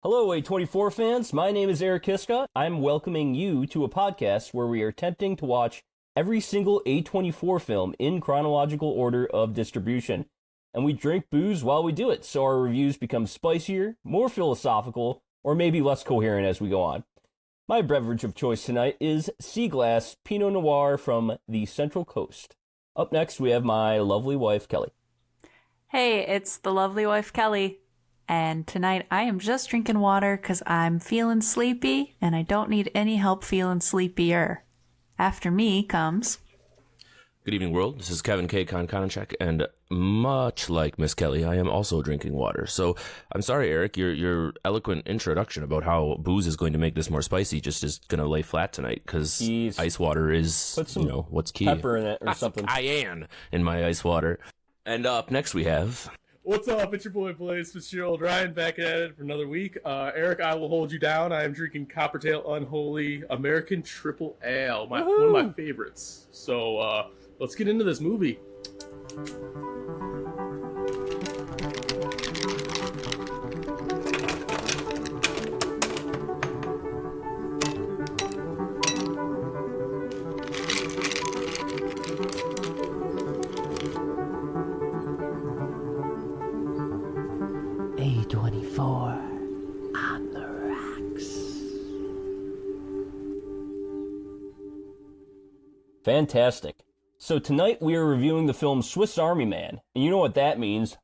Hello, A24 fans. My name is Eric Kiska. I'm welcoming you to a podcast where we are attempting to watch every single A24 film in chronological order of distribution. And we drink booze while we do it, so our reviews become spicier, more philosophical, or maybe less coherent as we go on. My beverage of choice tonight is Sea Glass Pinot Noir from the Central Coast. Up next, we have my lovely wife, Kelly. Hey, it's the lovely wife, Kelly. And tonight I am just drinking water because I'm feeling sleepy and I don't need any help feeling sleepier. After me comes... Good evening, world. This is Kevin K. Konkonachek, and much like Miss Kelly, I am also drinking water. So I'm sorry, Eric, your eloquent introduction about how booze is going to make this more spicy just is going to lay flat tonight, because ice water is, Put some what's key. pepper in it or something. Cayenne in my ice water. And up next we have... What's up? It's your boy Blaze Fitzgerald Ryan back at it for another week. Eric, I will hold you down. I am drinking Coppertail Unholy American Triple Ale, one of my favorites. So let's get into this movie. A24 on the rocks. Fantastic. So tonight we are reviewing the film Swiss Army Man, and you know what that means.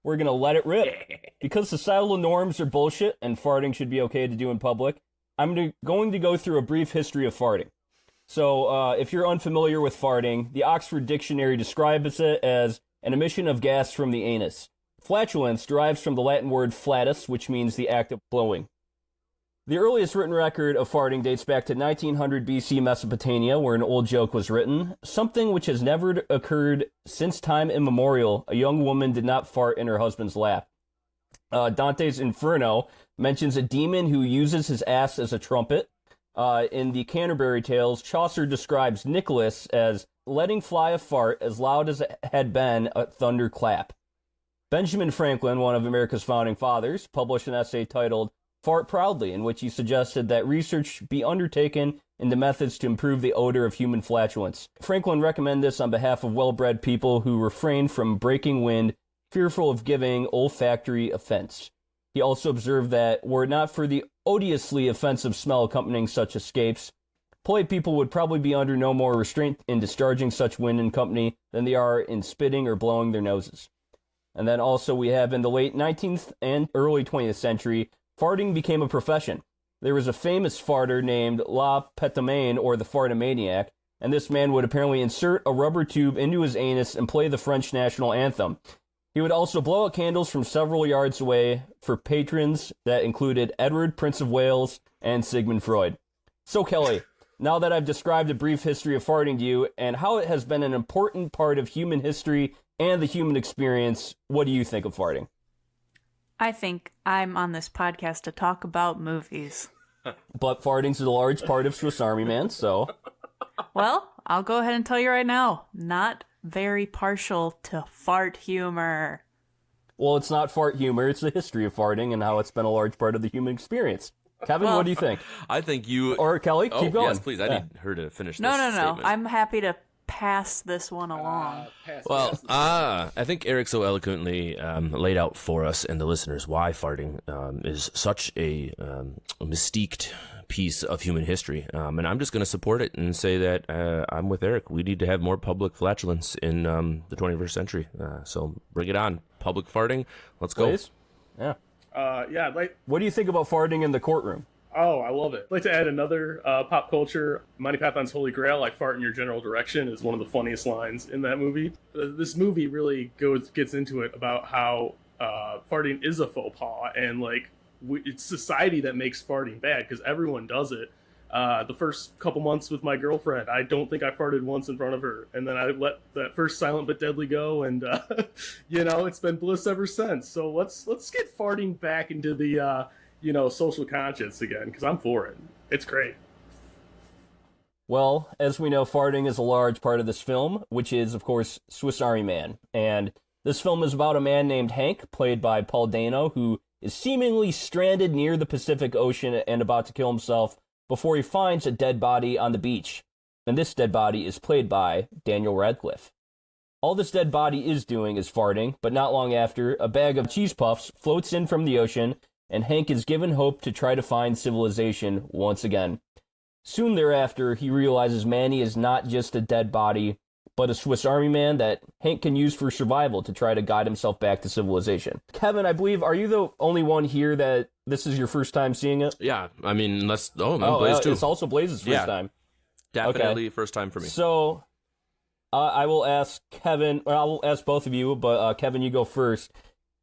We're gonna let it rip. Because societal norms are bullshit and farting should be okay to do in public, I'm going to go through a brief history of farting. So if you're unfamiliar with farting, the Oxford Dictionary describes it as an emission of gas from the anus. Flatulence derives from the Latin word flatus, which means the act of blowing. The earliest written record of farting dates back to 1900 BC Mesopotamia, where an old joke was written. Something which has never occurred since time immemorial. A young woman did not fart in her husband's lap. Dante's Inferno mentions a demon who uses his ass as a trumpet. In the Canterbury Tales, Chaucer describes Nicholas as letting fly a fart as loud as it had been a thunderclap. Benjamin Franklin, one of America's founding fathers, published an essay titled Fart Proudly, in which he suggested that research be undertaken into methods to improve the odor of human flatulence. Franklin recommended this on behalf of well-bred people who refrained from breaking wind, fearful of giving olfactory offense. He also observed that, were it not for the odiously offensive smell accompanying such escapes, polite people would probably be under no more restraint in discharging such wind in company than they are in spitting or blowing their noses. And then also we have in the late 19th and early 20th century, farting became a profession. There was a famous farter named La Petomane, or the Fartomaniac, and this man would apparently insert a rubber tube into his anus and play the French national anthem. He would also blow out candles from several yards away for patrons that included Edward, Prince of Wales, and Sigmund Freud. So Kelly, now that I've described a brief history of farting to you and how it has been an important part of human history and the human experience, what do you think of farting? I think I'm on this podcast to talk about movies. But farting's a large part of Swiss Army Man, so... Well, I'll go ahead and tell you right now, not very partial to fart humor. Well, it's not fart humor, it's the history of farting and how it's been a large part of the human experience. Kevin, what do you think? I think you... Or Kelly, keep going. Yes, please. I need her to finish this No. statement. I'm happy to pass this one along. I think Eric so eloquently laid out for us and the listeners why farting is such a mystiqued piece of human history. And I'm just going to support it and say that I'm with Eric. We need to have more public flatulence in the 21st century. So bring it on. Public farting. Let's go. Please? Yeah. Yeah. What do you think about farting in the courtroom? Oh, I love it. I'd like to add another pop culture. Monty Python's Holy Grail, like fart in your general direction, is one of the funniest lines in that movie. This movie really gets into it about how farting is a faux pas, and like it's society that makes farting bad because everyone does it. The first couple months with my girlfriend, I don't think I farted once in front of her, and then I let that first silent but deadly go, and it's been bliss ever since. So let's get farting back into the social conscience again, because I'm for it. It's great. Well, as we know, farting is a large part of this film, which is, of course, Swiss Army Man. And this film is about a man named Hank, played by Paul Dano, who is seemingly stranded near the Pacific Ocean and about to kill himself before he finds a dead body on the beach. And this dead body is played by Daniel Radcliffe. All this dead body is doing is farting, but not long after, a bag of cheese puffs floats in from the ocean, and Hank is given hope to try to find civilization once again. Soon thereafter, he realizes Manny is not just a dead body, but a Swiss Army man that Hank can use for survival to try to guide himself back to civilization. Kevin, I believe, are you the only one here that this is your first time seeing it? Yeah, I mean, Blaze too. It's also Blaze's first time. Definitely Okay. first time for me. So, I will ask Kevin, or I will ask both of you, but Kevin, you go first.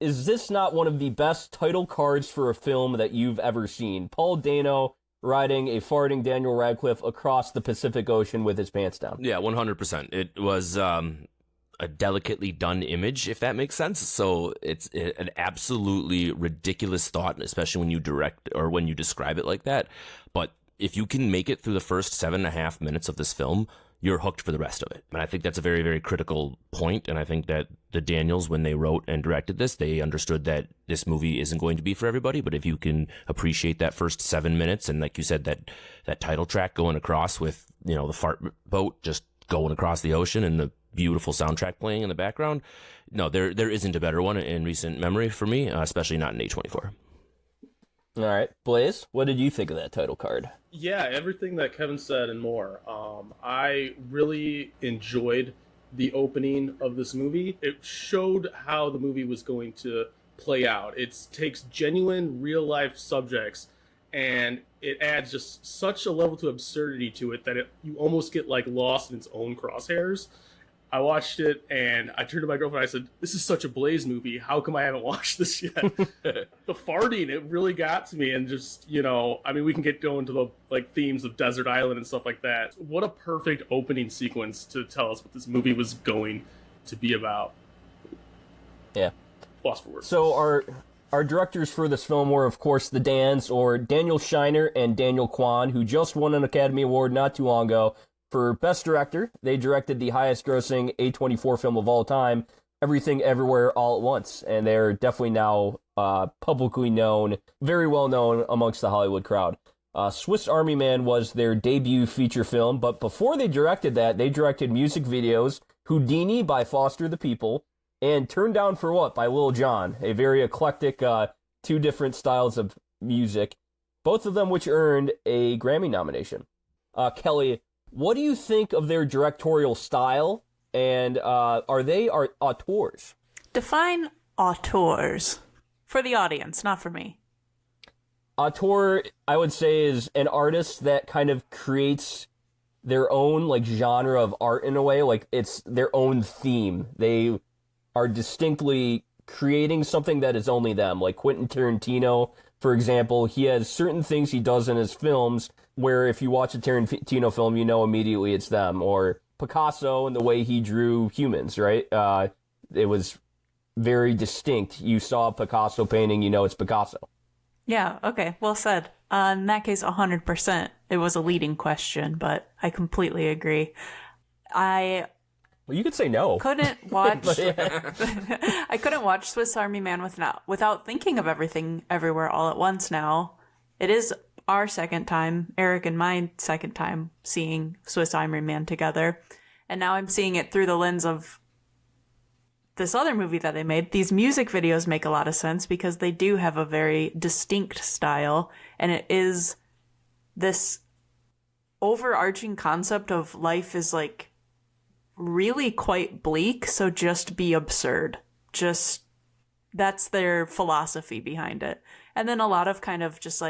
Is this not one of the best title cards for a film that you've ever seen? Paul Dano riding a farting Daniel Radcliffe across the Pacific Ocean with his pants down. Yeah, 100%. It was a delicately done image, if that makes sense. So it's an absolutely ridiculous thought, especially when you direct or when you describe it like that. But if you can make it through the first 7.5 minutes of this film, you're hooked for the rest of it. And I think that's a very, very critical point. And I think that the Daniels, when they wrote and directed this, they understood that this movie isn't going to be for everybody. But if you can appreciate that first 7 minutes, and like you said, that title track going across with, the fart boat just going across the ocean and the beautiful soundtrack playing in the background, no, there isn't a better one in recent memory for me, especially not in A24. All right. Blaze, what did you think of that title card? Yeah, everything that Kevin said and more. I really enjoyed the opening of this movie. It showed how the movie was going to play out. It takes genuine, real-life subjects, and it adds just such a level to absurdity to it that you almost get lost in its own crosshairs. I watched it, and I turned to my girlfriend and I said, "This is such a Blaze movie. How come I haven't watched this yet?" The farting, it really got to me, and just, we can get going to the themes of Desert Island and stuff like that. What a perfect opening sequence to tell us what this movie was going to be about. Yeah. Lost for words. So our directors for this film were, of course, the Dans, or Daniel Scheinert and Daniel Kwan, who just won an Academy Award not too long ago. For Best Director, they directed the highest-grossing A24 film of all time, Everything Everywhere All at Once, and they're definitely now publicly known, very well known amongst the Hollywood crowd. Swiss Army Man was their debut feature film, but before they directed that, they directed music videos, Houdini by Foster the People, and Turned Down for What by Lil Jon, a very eclectic two different styles of music, both of them which earned a Grammy nomination. Kelly, what do you think of their directorial style, and are they auteurs? Define auteurs for the audience, not for me. Auteur, I would say, is an artist that kind of creates their own genre of art in a way, it's their own theme. They are distinctly creating something that is only them. Like Quentin Tarantino, for example, he has certain things he does in his films where if you watch a Tarantino film, you know immediately it's them. Or Picasso and the way he drew humans, right? It was very distinct. You saw a Picasso painting, you know it's Picasso. Yeah, okay, well said. In that case, 100%. It was a leading question, but I completely agree. Well, you could say no. Couldn't watch. Yeah. I couldn't watch Swiss Army Man without thinking of Everything Everywhere All at Once. Now, it is our second time, Eric and my second time seeing Swiss Army Man together, and now I'm seeing it through the lens of this other movie that they made. These music videos make a lot of sense because they do have a very distinct style, and it is this overarching concept of life is really quite bleak, so just be absurd. That's their philosophy behind it. And then a lot of kind of just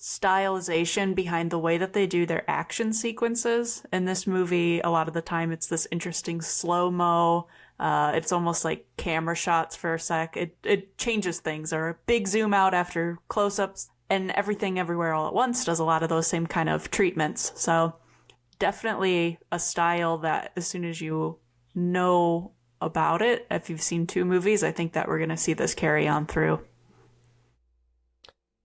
stylization behind the way that they do their action sequences. In this movie, a lot of the time it's this interesting slow-mo. It's almost like camera shots for a sec. It changes things, or a big zoom out after close-ups. And Everything Everywhere All at Once does a lot of those same kind of treatments. So definitely a style that as soon as you know about it, if you've seen two movies, I think that we're going to see this carry on through.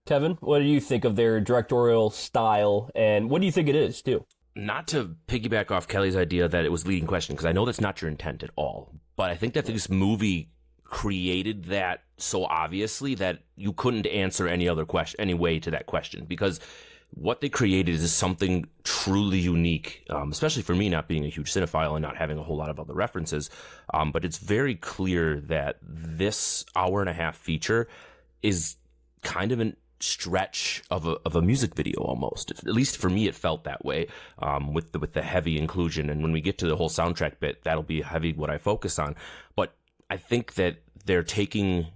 Kevin, what do you think of their directorial style, and what do you think it is, too? Not to piggyback off Kelly's idea that it was a leading question, because I know that's not your intent at all, but I think that this movie created that so obviously that you couldn't answer any way to that question, because what they created is something truly unique, especially for me not being a huge cinephile and not having a whole lot of other references. But it's very clear that this hour-and-a-half feature is kind of a stretch of a music video almost. At least for me, it felt that way, with the heavy inclusion. And when we get to the whole soundtrack bit, that'll be heavy what I focus on. But I think that they're taking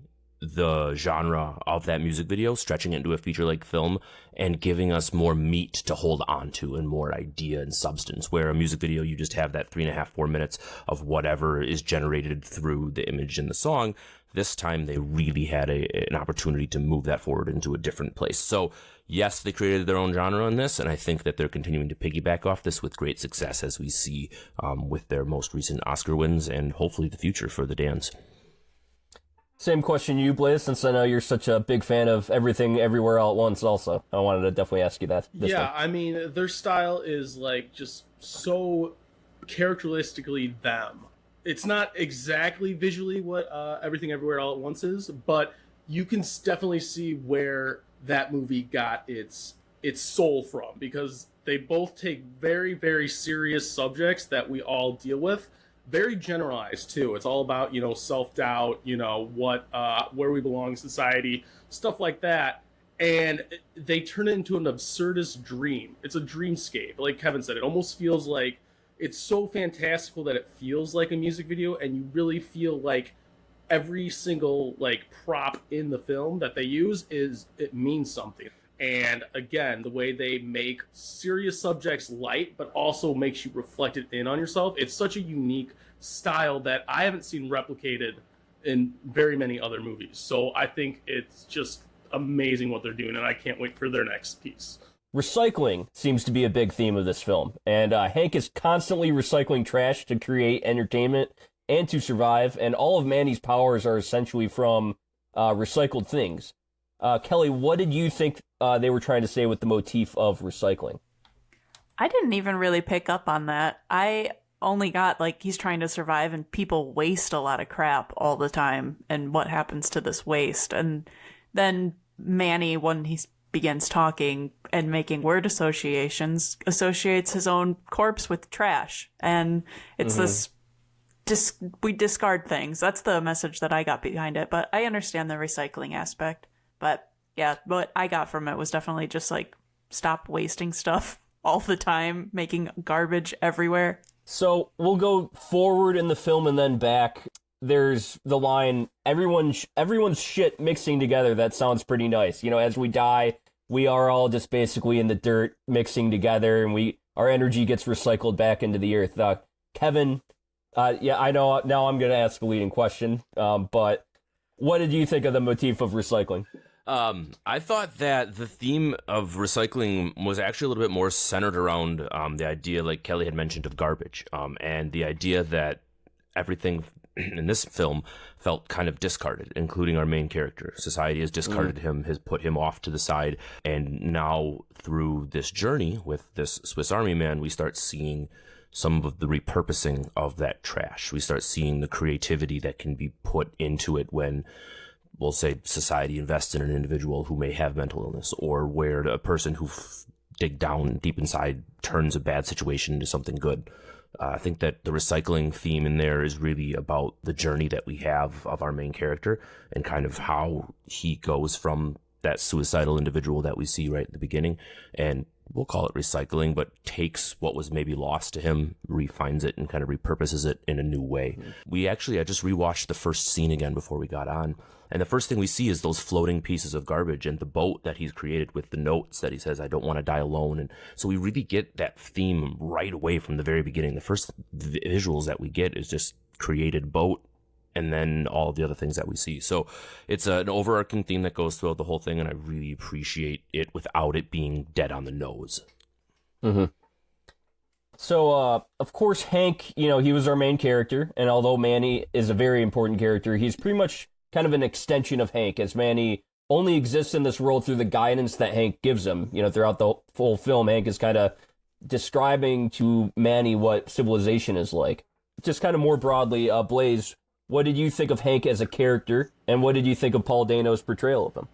the genre of that music video, stretching it into a feature-length film, and giving us more meat to hold on to and more idea and substance, where a music video, you just have that 3.5, 4 minutes of whatever is generated through the image and the song. This time, they really had an opportunity to move that forward into a different place. So, yes, they created their own genre in this, and I think that they're continuing to piggyback off this with great success, as we see with their most recent Oscar wins and hopefully the future for the Dans. Same question to you, Blaze, since I know you're such a big fan of Everything Everywhere All at Once also. I wanted to definitely ask you that. Yeah, I mean, their style is, like, just so characteristically them. It's not exactly visually what Everything Everywhere All at Once is, but you can definitely see where that movie got its soul from, because they both take very, very serious subjects that we all deal with. Very generalized too. It's all about, self-doubt, where we belong in society, stuff like that. And they turn it into an absurdist dream. It's a dreamscape. Like Kevin said, it almost feels like it's so fantastical that it feels like a music video, and you really feel like every single prop in the film that they use it means something. And again, the way they make serious subjects light, but also makes you reflect it in on yourself. It's such a unique style that I haven't seen replicated in very many other movies. So I think it's just amazing what they're doing, and I can't wait for their next piece. Recycling seems to be a big theme of this film, and Hank is constantly recycling trash to create entertainment and to survive, and all of Manny's powers are essentially from recycled things. Kelly, what did you think they were trying to say with the motif of recycling? I didn't even really pick up on that. I only got, he's trying to survive and people waste a lot of crap all the time, and what happens to this waste. And then Manny, when he begins talking and making word associations, associates his own corpse with trash. And it's this... we discard things. That's the message that I got behind it. But I understand the recycling aspect. But yeah, what I got from it was definitely just stop wasting stuff all the time, making garbage everywhere. So we'll go forward in the film and then back. There's the line, everyone's shit mixing together. That sounds pretty nice. As we die, we are all just basically in the dirt mixing together, and our energy gets recycled back into the earth. Kevin, I know now I'm going to ask a leading question, but what did you think of the motif of recycling? I thought that the theme of recycling was actually a little bit more centered around the idea, like Kelly had mentioned, of garbage, and the idea that everything in this film felt kind of discarded, including our main character. Society has discarded him, has put him off to the side, and now through this journey with this Swiss Army man, we start seeing some of the repurposing of that trash. We start seeing the creativity that can be put into it when, we'll say, society invests in an individual who may have mental illness, or where a person who dig down deep inside turns a bad situation into something good. I think that the recycling theme in there is really about the journey that we have of our main character and kind of how he goes from that suicidal individual that we see right at the beginning, and we'll call it recycling, but takes what was maybe lost to him, refines it, and kind of repurposes it in a new way. I just rewatched the first scene again before we got on, and the first thing we see is those floating pieces of garbage and the boat that he's created with the notes that he says, "I don't want to die alone." And so we really get that theme right away from the very beginning. The first visuals that we get is just created boat, and then all of the other things that we see. So it's an overarching theme that goes throughout the whole thing, and I really appreciate it without it being dead on the nose. Mm-hmm. So, of course, Hank, he was our main character, and although Manny is a very important character, he's pretty much kind of an extension of Hank, as Manny only exists in this world through the guidance that Hank gives him. Throughout the full film, Hank is kind of describing to Manny what civilization is like. Just kind of more broadly, Blaze, what did you think of Hank as a character, and what did you think of Paul Dano's portrayal of him?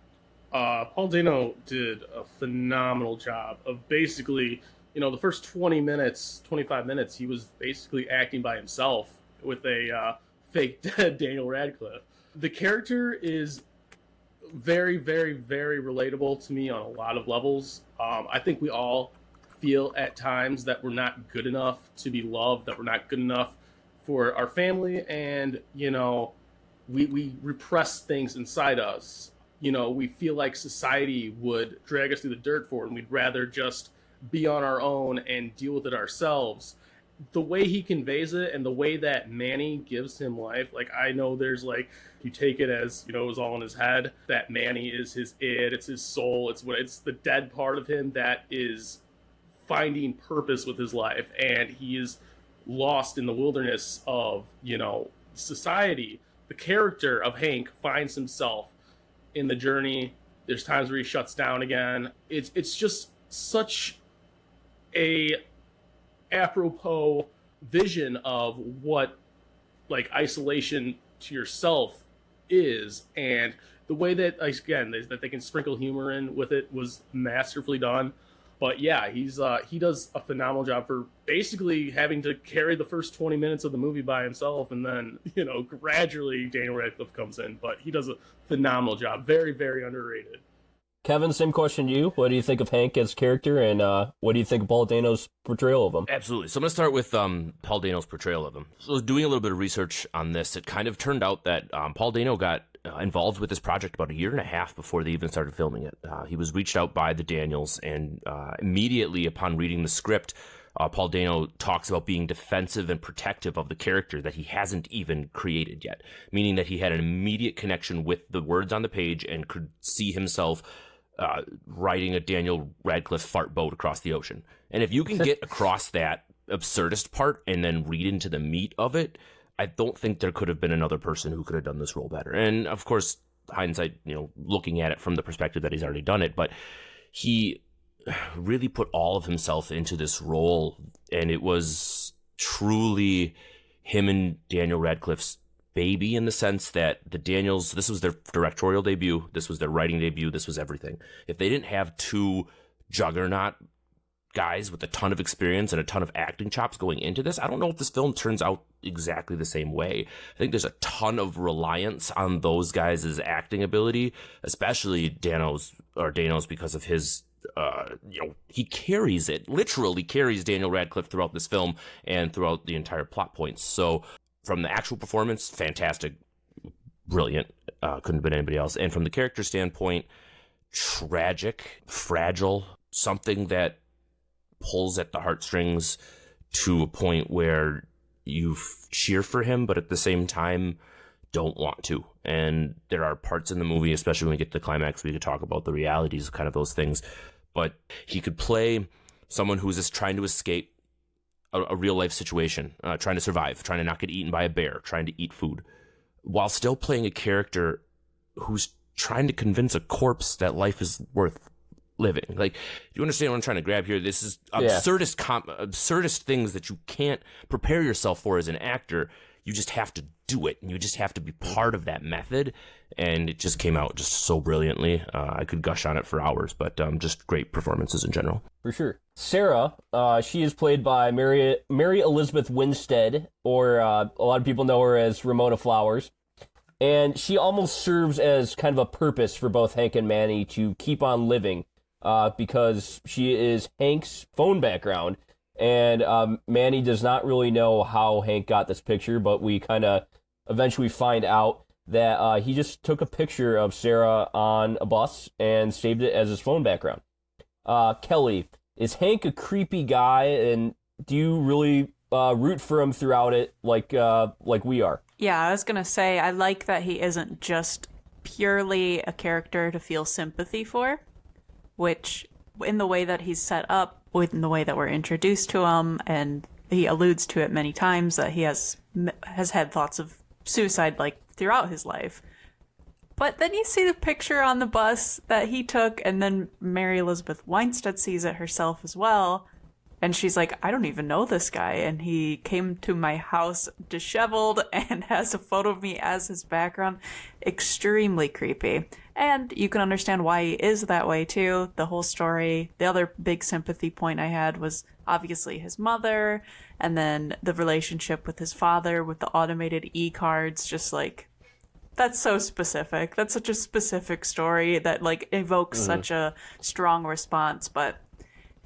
Paul Dano did a phenomenal job of basically, the first 25 minutes, he was basically acting by himself with a fake Daniel Radcliffe. The character is very, very, very relatable to me on a lot of levels. I think we all feel at times that we're not good enough to be loved, that we're not good enough for our family, and, we repress things inside us. We feel like society would drag us through the dirt for it, and we'd rather just be on our own and deal with it ourselves. The way he conveys it and the way that Manny gives him life, I know there's you take it as, it was all in his head, that Manny is his it's his soul, it's the dead part of him that is finding purpose with his life, and he is lost in the wilderness of, society. The character of Hank finds himself in the journey. There's times where he shuts down again. It's just such a apropos vision of what isolation to yourself is, and the way that that they can sprinkle humor in with it was masterfully done. But yeah, he does a phenomenal job for basically having to carry the first 20 minutes of the movie by himself, and then gradually Daniel Radcliffe comes in, but he does a phenomenal job. Very, very underrated. Kevin, same question to you. What do you think of Hank as character, and what do you think of Paul Dano's portrayal of him? Absolutely. So I'm going to start with Paul Dano's portrayal of him. So doing a little bit of research on this, it kind of turned out that Paul Dano got involved with this project about 1.5 years before they even started filming it. He was reached out by the Daniels, and immediately upon reading the script, Paul Dano talks about being defensive and protective of the character that he hasn't even created yet, meaning that he had an immediate connection with the words on the page and could see himself riding a Daniel Radcliffe fart boat across the ocean. And if you can get across that absurdist part and then read into the meat of it, I don't think there could have been another person who could have done this role better. And of course, hindsight, looking at it from the perspective that he's already done it, but he really put all of himself into this role, and it was truly him and Daniel Radcliffe's baby, in the sense that the Daniels, this was their directorial debut, this was their writing debut, this was everything. If they didn't have two juggernaut guys with a ton of experience and a ton of acting chops going into this, I don't know if this film turns out exactly the same way. I think there's a ton of reliance on those guys' acting ability, especially Dano's, because of his he carries it, literally carries Daniel Radcliffe throughout this film and throughout the entire plot points. So from the actual performance, fantastic, brilliant, couldn't have been anybody else. And from the character standpoint, tragic, fragile, something that pulls at the heartstrings to a point where you cheer for him, but at the same time don't want to. And there are parts in the movie, especially when we get to the climax, we could talk about the realities of kind of those things. But he could play someone who's just trying to escape a real life situation, trying to survive, trying to not get eaten by a bear, trying to eat food, while still playing a character who's trying to convince a corpse that life is worth living. Do you understand what I'm trying to grab here? This is absurdist things that you can't prepare yourself for as an actor. You just have to do it, and you just have to be part of that method. And it just came out just so brilliantly. I could gush on it for hours, but just great performances in general. For sure. Sarah, she is played by Mary Elizabeth Winstead, or a lot of people know her as Ramona Flowers. And she almost serves as kind of a purpose for both Hank and Manny to keep on living, because she is Hank's phone background. And Manny does not really know how Hank got this picture, but we kind of eventually find out that he just took a picture of Sarah on a bus and saved it as his phone background. Kelly, is Hank a creepy guy, and do you really root for him throughout it like we are? Yeah, I was going to say, I like that he isn't just purely a character to feel sympathy for, which in the way that he's set up, in the way that we're introduced to him, and he alludes to it many times that he has had thoughts of suicide throughout his life. But then you see the picture on the bus that he took, and then Mary Elizabeth Winstead sees it herself as well, And she's like, I don't even know this guy. And he came to my house disheveled and has a photo of me as his background. Extremely creepy. And you can understand why he is that way, too. The whole story. The other big sympathy point I had was obviously his mother, and then the relationship with his father with the automated e-cards. Just like, that's so specific. That's such a specific story that like evokes such a strong response. But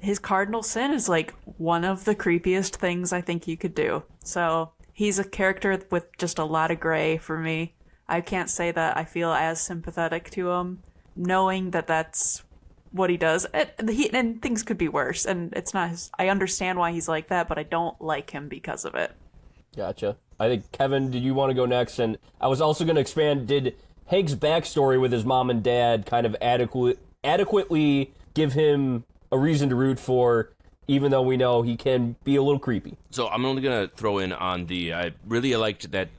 his cardinal sin is like one of the creepiest things I think you could do. So he's a character with just a lot of gray for me. I can't say that I feel as sympathetic to him, knowing that that's what he does. And things could be worse. And it's not his. I understand why he's like that, but I don't like him because of it. Gotcha. I think, Kevin, did you want to go next? And I was also going to expand, did Hank's backstory with his mom and dad kind of adequately give him a reason to root for, even though we know he can be a little creepy? So I'm only going to throw in on I really liked that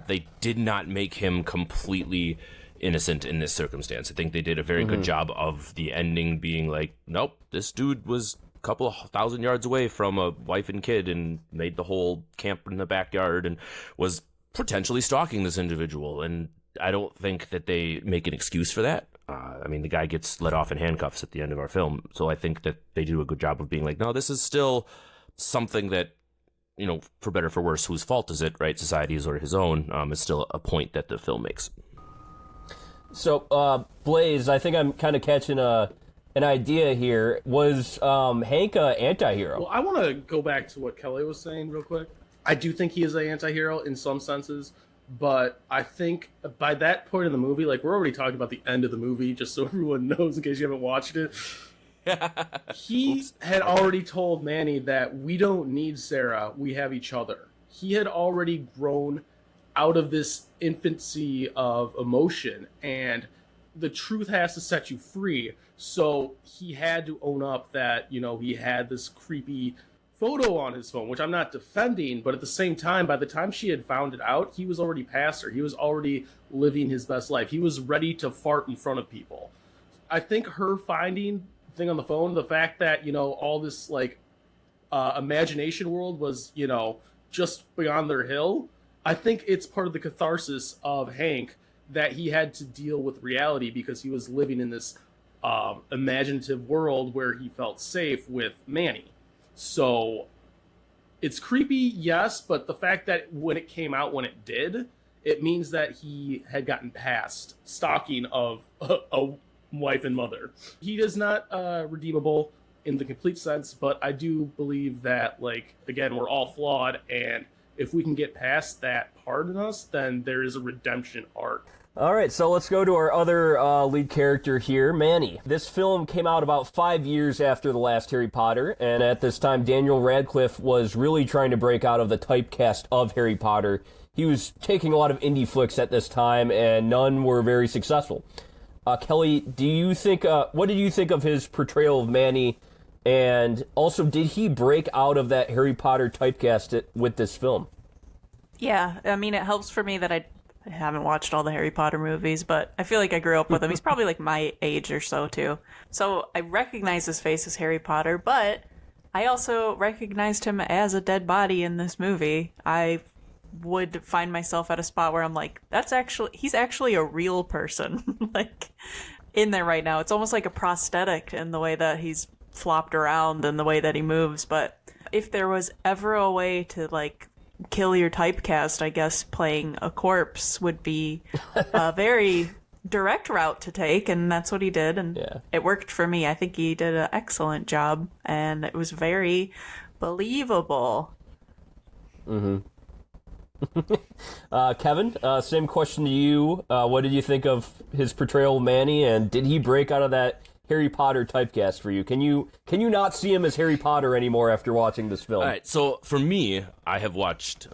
they did not make him completely innocent in this circumstance. I think they did a very good job of the ending being like, nope, this dude was a couple of 1,000 yards away from a wife and kid and made the whole camp in the backyard and was potentially stalking this individual. And I don't think that they make an excuse for that. I mean, the guy gets let off in handcuffs at the end of our film. So I think that they do a good job of being like, no, this is still something that, you know, for better or for worse, whose fault is it, right? Society's or his own. It's still a point that the film makes. So, Blaze, I think I'm kind of catching an idea here. Was Hank an anti-hero? Well, I want to go back to what Kelly was saying real quick. I do think he is an anti-hero in some senses, but I think by that point in the movie, like, we're already talking about the end of the movie, just so everyone knows in case you haven't watched it. He had already told Manny that we don't need Sarah, we have each other. He had already grown out of this infancy of emotion, and the truth has to set you free. So he had to own up that, you know, he had this creepy photo on his phone, which I'm not defending, but at the same time, by the time she had found it out, he was already past her. He was already living his best life. He was ready to fart in front of people. I think her finding thing on the phone, the fact that, you know, all this like imagination world was, you know, just beyond their hill, I think it's part of the catharsis of Hank that he had to deal with reality because he was living in this imaginative world where he felt safe with Manny. So it's creepy, yes, but the fact that when it came out when it did, it means that he had gotten past stalking of a wife and mother. He is not redeemable in the complete sense, but I do believe that, like, again, we're all flawed, and if we can get past that part in us, then there is a redemption arc. All right, so let's go to our other lead character here, Manny. This film came out about 5 years after the last Harry Potter, and at this time, Daniel Radcliffe was really trying to break out of the typecast of Harry Potter. He was taking a lot of indie flicks at this time, and none were very successful. Kelly, do you think? What did you think of his portrayal of Manny? And also, did he break out of that Harry Potter typecast with this film? Yeah, I mean, it helps for me that I haven't watched all the Harry Potter movies, but I feel like I grew up with him. He's probably like my age or so, too. So I recognize his face as Harry Potter, but I also recognized him as a dead body in this movie. I would find myself at a spot where I'm like, he's actually a real person, like, in there right now. It's almost like a prosthetic in the way that he's flopped around and the way that he moves. But if there was ever a way to, like, kill your typecast, I guess playing a corpse would be a very direct route to take, and that's what he did, and It worked for me. I think he did an excellent job, and it was very believable. Mm-hmm. Kevin, same question to you. What did you think of his portrayal of Manny, and did he break out of that Harry Potter typecast for you? Can you not see him as Harry Potter anymore after watching this film? All right, so for me, I have watched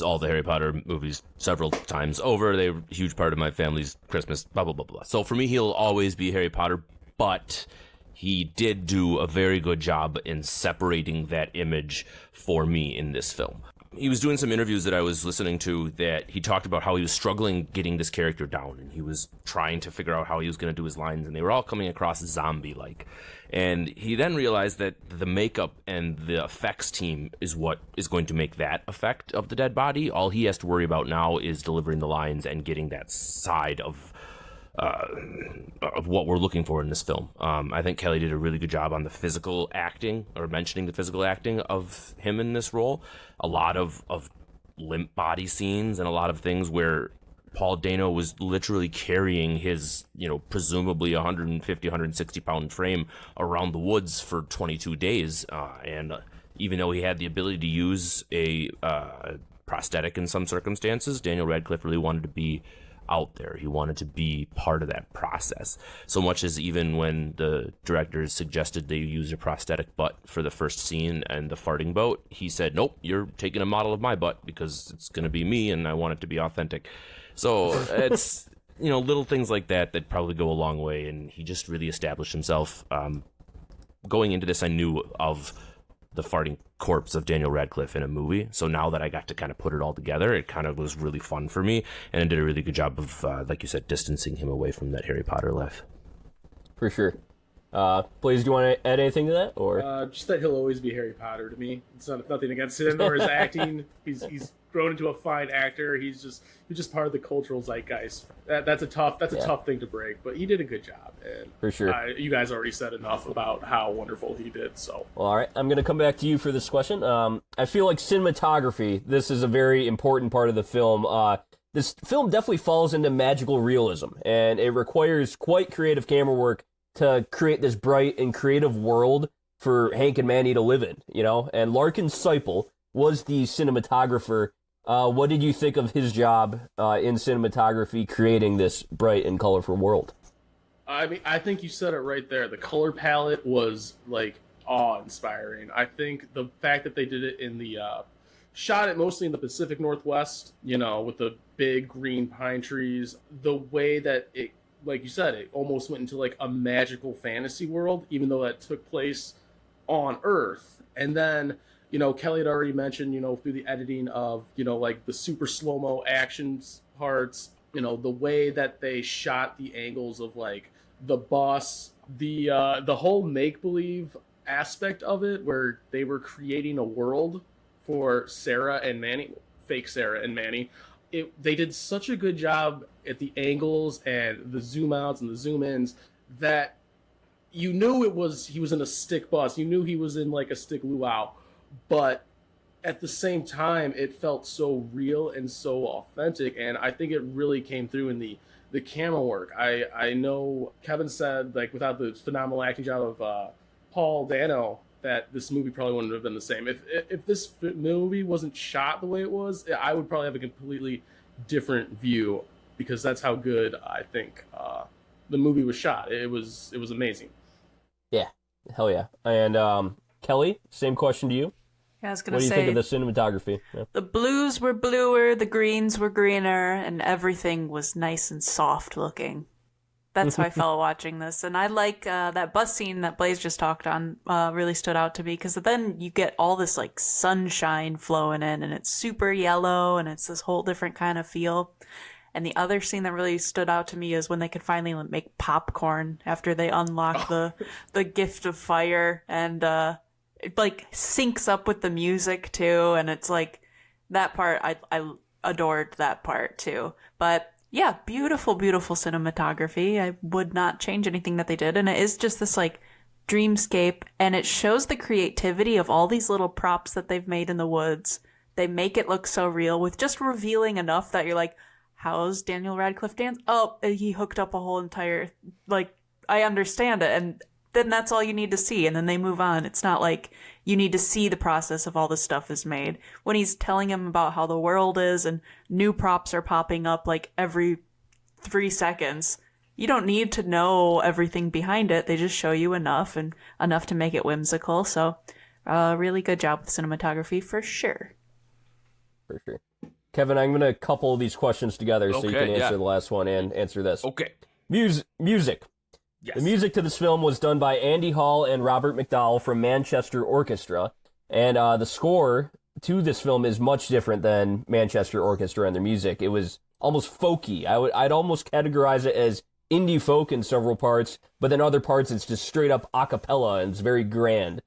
all the Harry Potter movies several times over. They're a huge part of my family's Christmas, blah, blah, blah, blah. So for me, he'll always be Harry Potter, but he did do a very good job in separating that image for me in this film. he was doing some interviews that I was listening to that he talked about how he was struggling getting this character down, and he was trying to figure out how he was going to do his lines, and they were all coming across zombie-like. And he then realized that the makeup and the effects team is what is going to make that effect of the dead body. All he has to worry about now is delivering the lines and getting that side of what we're looking for in this film. I think Kelly did a really good job on the physical acting, or mentioning the physical acting of him in this role. A lot of limp body scenes and a lot of things where Paul Dano was literally carrying his, presumably 150, 160 pound frame around the woods for 22 days. And even though he had the ability to use a prosthetic in some circumstances, Daniel Radcliffe really wanted to be out there. He wanted to be part of that process. So much as even when the directors suggested they use a prosthetic butt for the first scene and the farting boat, he said, nope, you're taking a model of my butt because it's going to be me and I want it to be authentic. So it's, little things like that probably go a long way. And he just really established himself. Going into this, I knew of the farting corpse of Daniel Radcliffe in a movie. So now that I got to kind of put it all together, it kind of was really fun for me. And it did a really good job of, like you said, distancing him away from that Harry Potter life. For sure. Blaze, do you want to add anything to that? Or just that he'll always be Harry Potter to me. It's nothing against him or his acting. He's grown into a fine actor. He's just part of the cultural zeitgeist. That's a tough thing to break, but he did a good job. And for sure, you guys already said enough about how wonderful he did. So, well, all right, I'm going to come back to you for this question. I feel like cinematography. This is a very important part of the film. This film definitely falls into magical realism, and it requires quite creative camera work to create this bright and creative world for Hank and Manny to live in, And Larkin Seipel was the cinematographer. What did you think of his job in cinematography, creating this bright and colorful world? I mean, I think you said it right there. The color palette was, awe-inspiring. I think the fact that they did it in the... shot it mostly in the Pacific Northwest, with the big green pine trees. The way that it, like you said, it almost went into, a magical fantasy world, even though that took place on Earth. And then... Kelly had already mentioned, through the editing of, the super slow-mo actions parts, the way that they shot the angles of, the bus, the whole make-believe aspect of it, where they were creating a world for Sarah and Manny, fake Sarah and Manny. They did such a good job at the angles and the zoom-outs and the zoom-ins that you knew he was in a stick bus. You knew he was in, a stick luau. But at the same time, it felt so real and so authentic, and I think it really came through in the camera work. I know Kevin said, without the phenomenal acting job of Paul Dano, that this movie probably wouldn't have been the same. If this movie wasn't shot the way it was, I would probably have a completely different view, because that's how good I think the movie was shot. It was amazing. Yeah, hell yeah. And Kelly, same question to you. Yeah, I was gonna say, what do you think of the cinematography? Yeah. The blues were bluer, the greens were greener, and everything was nice and soft looking. That's how I felt watching this. And I like that bus scene that Blaze just talked on, really stood out to me, because then you get all this sunshine flowing in, and it's super yellow, and it's this whole different kind of feel. And the other scene that really stood out to me is when they could finally make popcorn after they unlock the gift of fire, and it syncs up with the music too, and it's that part I adored that part too. But yeah, beautiful cinematography. I would not change anything that they did, and it is just this dreamscape, and it shows the creativity of all these little props that they've made in the woods. They make it look so real with just revealing enough that you're how's Daniel Radcliffe dance? Oh, he hooked up a whole entire, I understand it. And then that's all you need to see. And then they move on. It's not you need to see the process of all this stuff is made. When he's telling him about how the world is and new props are popping up every 3 seconds, you don't need to know everything behind it. They just show you enough to make it whimsical. So really good job with cinematography for sure. For sure. Kevin, I'm going to couple these questions together so you can answer the last one and answer this. Okay. Music. Yes. The music to this film was done by Andy Hall and Robert McDowell from Manchester Orchestra. And the score to this film is much different than Manchester Orchestra and their music. It was almost folky. I'd almost categorize it as indie folk in several parts, but then other parts it's just straight up a cappella and it's very grand.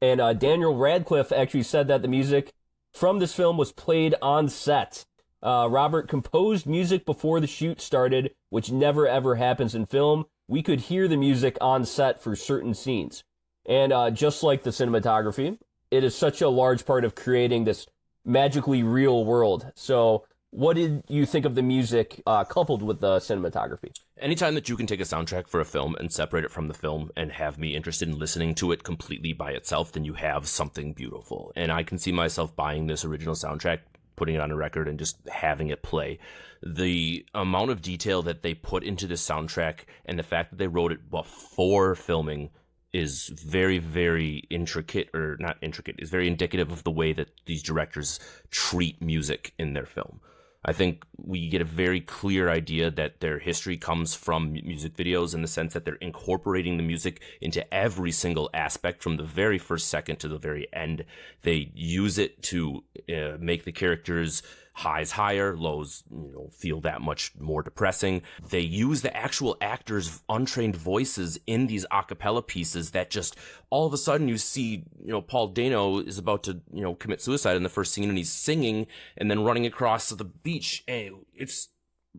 And Daniel Radcliffe actually said that the music from this film was played on set. Robert composed music before the shoot started, which never ever happens in film. We could hear the music on set for certain scenes. And just like the cinematography, it is such a large part of creating this magically real world. So what did you think of the music coupled with the cinematography? Anytime that you can take a soundtrack for a film and separate it from the film and have me interested in listening to it completely by itself, then you have something beautiful. And I can see myself buying this original soundtrack, putting it on a record, and just having it play. The amount of detail that they put into this soundtrack and the fact that they wrote it before filming is very, very intricate, or not intricate, is very indicative of the way that these directors treat music in their film. I think we get a very clear idea that their history comes from music videos in the sense that they're incorporating the music into every single aspect from the very first second to the very end. They use it to make the characters' highs higher, lows, feel that much more depressing. They use the actual actors' untrained voices in these a cappella pieces that just all of a sudden you see, Paul Dano is about to, commit suicide in the first scene and he's singing and then running across the beach. Hey, it's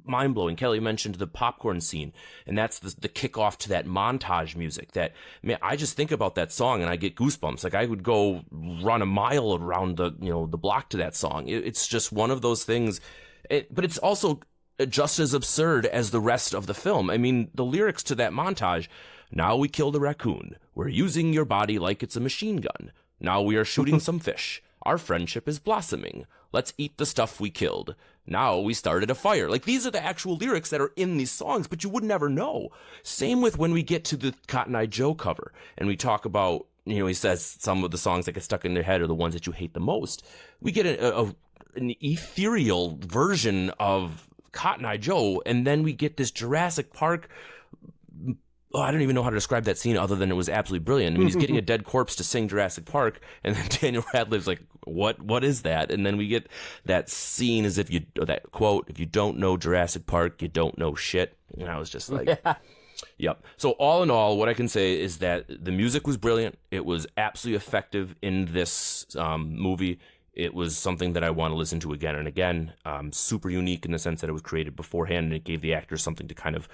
mind-blowing. Kelly mentioned the popcorn scene, and that's the kickoff to that montage music that, man, I just think about that song and I get goosebumps. Like I would go run a mile around the block to that song. It's just one of those things, but it's also just as absurd as the rest of the film. I mean, the lyrics to that montage, now we killed a raccoon. We're using your body like it's a machine gun. Now we are shooting some fish. Our friendship is blossoming. Let's eat the stuff we killed. Now we started a fire. Like, these are the actual lyrics that are in these songs, but you would never know. Same with when we get to the Cotton Eye Joe cover and we talk about, he says some of the songs that get stuck in their head are the ones that you hate the most. We get an ethereal version of Cotton Eye Joe, and then we get this Jurassic Park. I don't even know how to describe that scene other than it was absolutely brilliant. I mean, he's getting a dead corpse to sing Jurassic Park, and then Daniel Radcliffe's like, what is that? And then we get that scene as if that quote, if you don't know Jurassic Park, you don't know shit. And I was just like, yep. So all in all, what I can say is that the music was brilliant. It was absolutely effective in this movie. It was something that I want to listen to again and again. Super unique in the sense that it was created beforehand, and it gave the actors something to kind of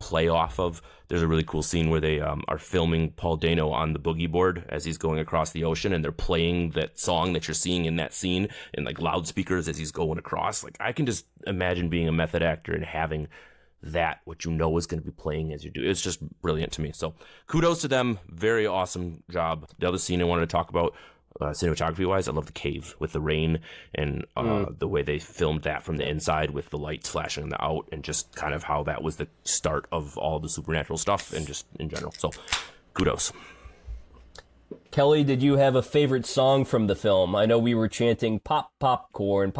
play off of. There's a really cool scene where they are filming Paul Dano on the boogie board as he's going across the ocean, and they're playing that song that you're seeing in that scene in like loudspeakers as he's going across. Like, I can just imagine being a method actor and having that, what is going to be playing as you do. It's just brilliant to me. So kudos to them. Very awesome job. The other scene I wanted to talk about, cinematography-wise, I love the cave with the rain and the way they filmed that from the inside with the lights flashing out, and just kind of how that was the start of all the supernatural stuff and just in general. So, kudos. Kelly, did you have a favorite song from the film? I know we were chanting pop popcorn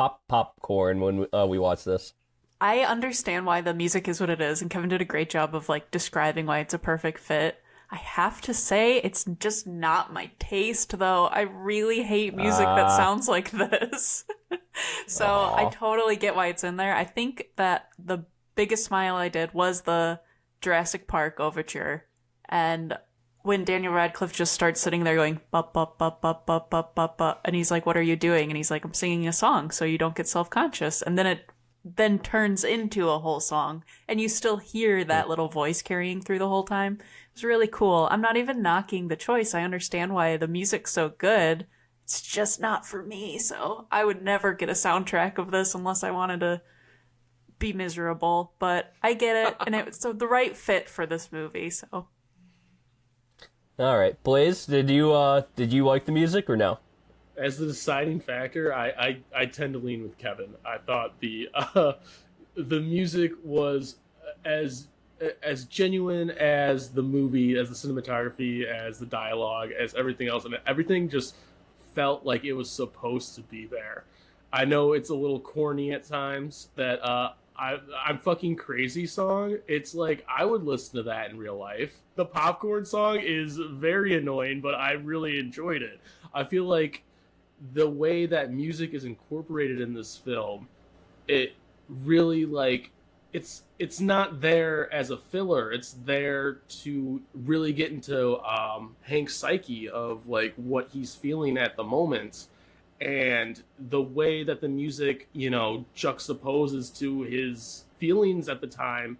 when we watched this. I understand why the music is what it is, and Kevin did a great job of describing why it's a perfect fit. I have to say, it's just not my taste, though. I really hate music that sounds like this. So I totally get why it's in there. I think that the biggest smile I did was the Jurassic Park overture. And when Daniel Radcliffe just starts sitting there going, bop, bop, bop, bop, bop, bop, bop, bop, and he's like, what are you doing? And he's like, I'm singing a song so you don't get self-conscious. And then it turns into a whole song, and you still hear that little voice carrying through the whole time. It's really cool. I'm not even knocking the choice. I understand why the music's so good. It's just not for me. So I would never get a soundtrack of this unless I wanted to be miserable. But I get it, and it's the right fit for this movie. So. All right, Blaze, did you like the music or no? As the deciding factor, I tend to lean with Kevin. I thought the music was as genuine as the movie, as the cinematography, as the dialogue, as everything else, and everything just felt like it was supposed to be there. I know it's a little corny at times, that I'm fucking crazy song. It's like, I would listen to that in real life. The popcorn song is very annoying, but I really enjoyed it. I feel like the way that music is incorporated in this film, it really like it's not there as a filler. It's there to really get into Hank's psyche of like what he's feeling at the moment, and the way that the music, you know, juxtaposes to his feelings at the time.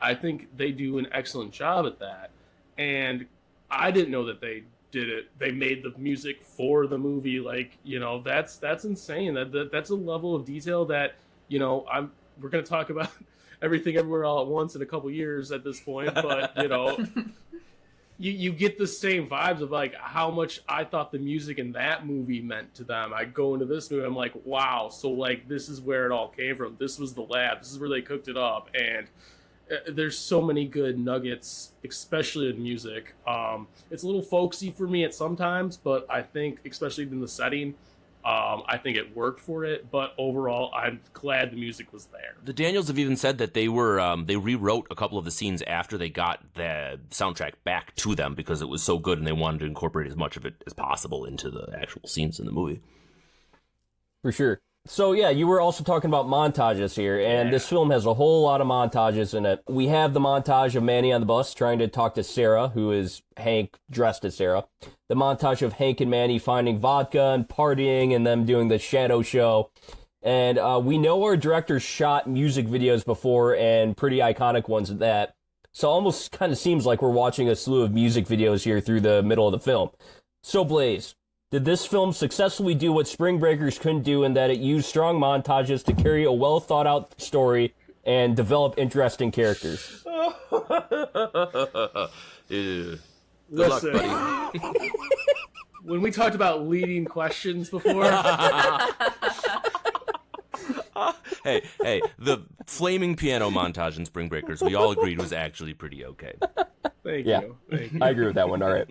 I think they do an excellent job at that. And I didn't know that they did it. They made the music for the movie. Like, you know, that's insane. That's a level of detail that, you know, we're going to talk about Everything Everywhere All at Once in a couple years at this point, but you know, you get the same vibes of like how much I thought the music in that movie meant to them. I go into this movie, I'm like, wow, so like this is where it all came from. This was the lab. This is where they cooked it up, and there's so many good nuggets, especially in music. It's a little folksy for me at sometimes, but I think, especially in the setting, I think it worked for it. But overall, I'm glad the music was there. The Daniels have even said that they rewrote a couple of the scenes after they got the soundtrack back to them because it was so good, and they wanted to incorporate as much of it as possible into the actual scenes in the movie. For sure. So yeah, you were also talking about montages here, and this film has a whole lot of montages in it. We have the montage of Manny on the bus trying to talk to Sarah, who is Hank dressed as Sarah. The montage of Hank and Manny finding vodka and partying and them doing the shadow show. And we know our director shot music videos before, and pretty iconic ones at that. So it almost kind of seems like we're watching a slew of music videos here through the middle of the film. So Blaze, did this film successfully do what Spring Breakers couldn't do in that it used strong montages to carry a well-thought-out story and develop interesting characters? Good Listen, luck, buddy. when we talked about leading questions before, Hey, the flaming piano montage in Spring Breakers, we all agreed was actually pretty okay. thank Yeah. you. Thank you. I agree with that one. All right.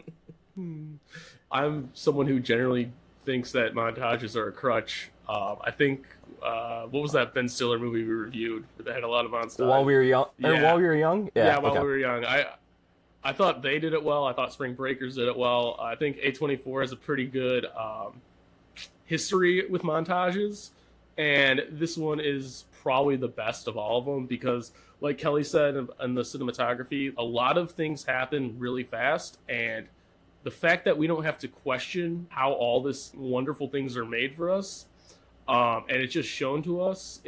I'm someone who generally thinks that montages are a crutch. I think, what was that Ben Stiller movie we reviewed that had a lot of montages? While we were young? Yeah. While we were young? Yeah, while okay. we were young. I thought they did it well. I thought Spring Breakers did it well. I think A24 has a pretty good history with montages, and this one is probably the best of all of them because, like Kelly said in the cinematography, a lot of things happen really fast, and the fact that we don't have to question how all this wonderful things are made for us, and it's just shown to us,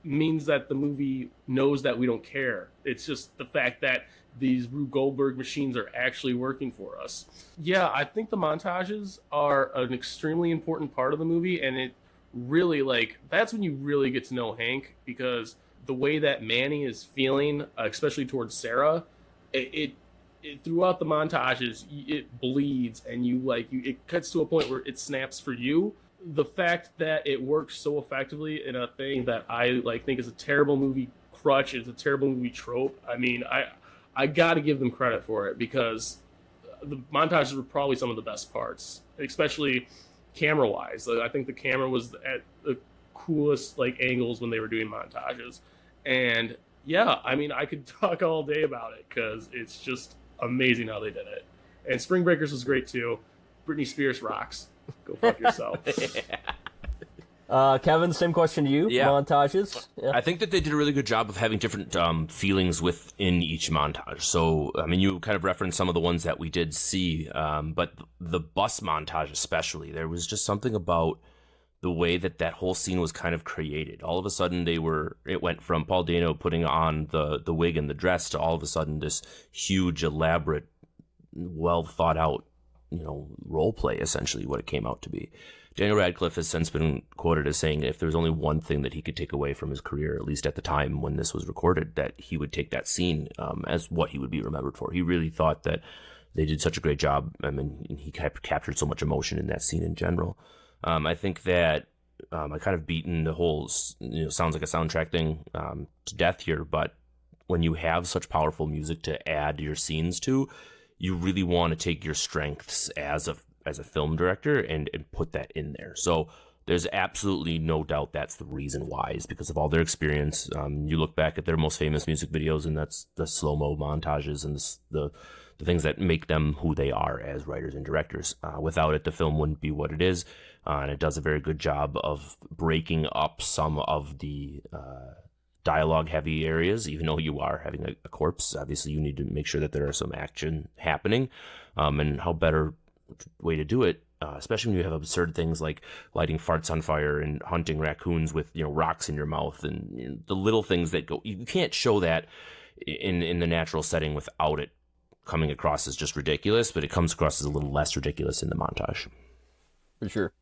means that the movie knows that we don't care. It's just the fact that these Rube Goldberg machines are actually working for us. Yeah, I think the montages are an extremely important part of the movie, and it really, like, that's when you really get to know Hank, because the way that Manny is feeling, especially towards Sarah, it throughout the montages, it bleeds, and it cuts to a point where it snaps for you. The fact that it works so effectively in a thing that I think is a terrible movie crutch, is a terrible movie trope. I mean, I got to give them credit for it because the montages were probably some of the best parts, especially camera-wise. I think the camera was at the coolest angles when they were doing montages, and yeah, I mean, I could talk all day about it because it's just amazing how they did it. And Spring Breakers was great too. Britney Spears rocks. Go fuck yourself. Kevin, same question to you. Yeah. Montages. Yeah. I think that they did a really good job of having different feelings within each montage. So, I mean, you kind of referenced some of the ones that we did see, but the bus montage especially, there was just something about the way that whole scene was kind of created. All of a sudden, it went from Paul Dano putting on the wig and the dress to all of a sudden this huge, elaborate, well thought out, role play, essentially what it came out to be. Daniel Radcliffe has since been quoted as saying if there was only one thing that he could take away from his career, at least at the time when this was recorded, that he would take that scene as what he would be remembered for. He really thought that they did such a great job. I mean, he captured so much emotion in that scene in general. I think that I kind of beaten the whole, sounds like a soundtrack thing to death here, but when you have such powerful music to add your scenes to, you really want to take your strengths as a film director and put that in there. So there's absolutely no doubt that's the reason why, is because of all their experience. You look back at their most famous music videos, and that's the slow-mo montages and the the things that make them who they are as writers and directors. Without it, the film wouldn't be what it is, and it does a very good job of breaking up some of the dialogue-heavy areas. Even though you are having a corpse, obviously you need to make sure that there are some action happening, and how better way to do it, especially when you have absurd things like lighting farts on fire and hunting raccoons with rocks in your mouth, and the little things that go. You can't show that in the natural setting without it coming across as just ridiculous, but it comes across as a little less ridiculous in the montage. For sure.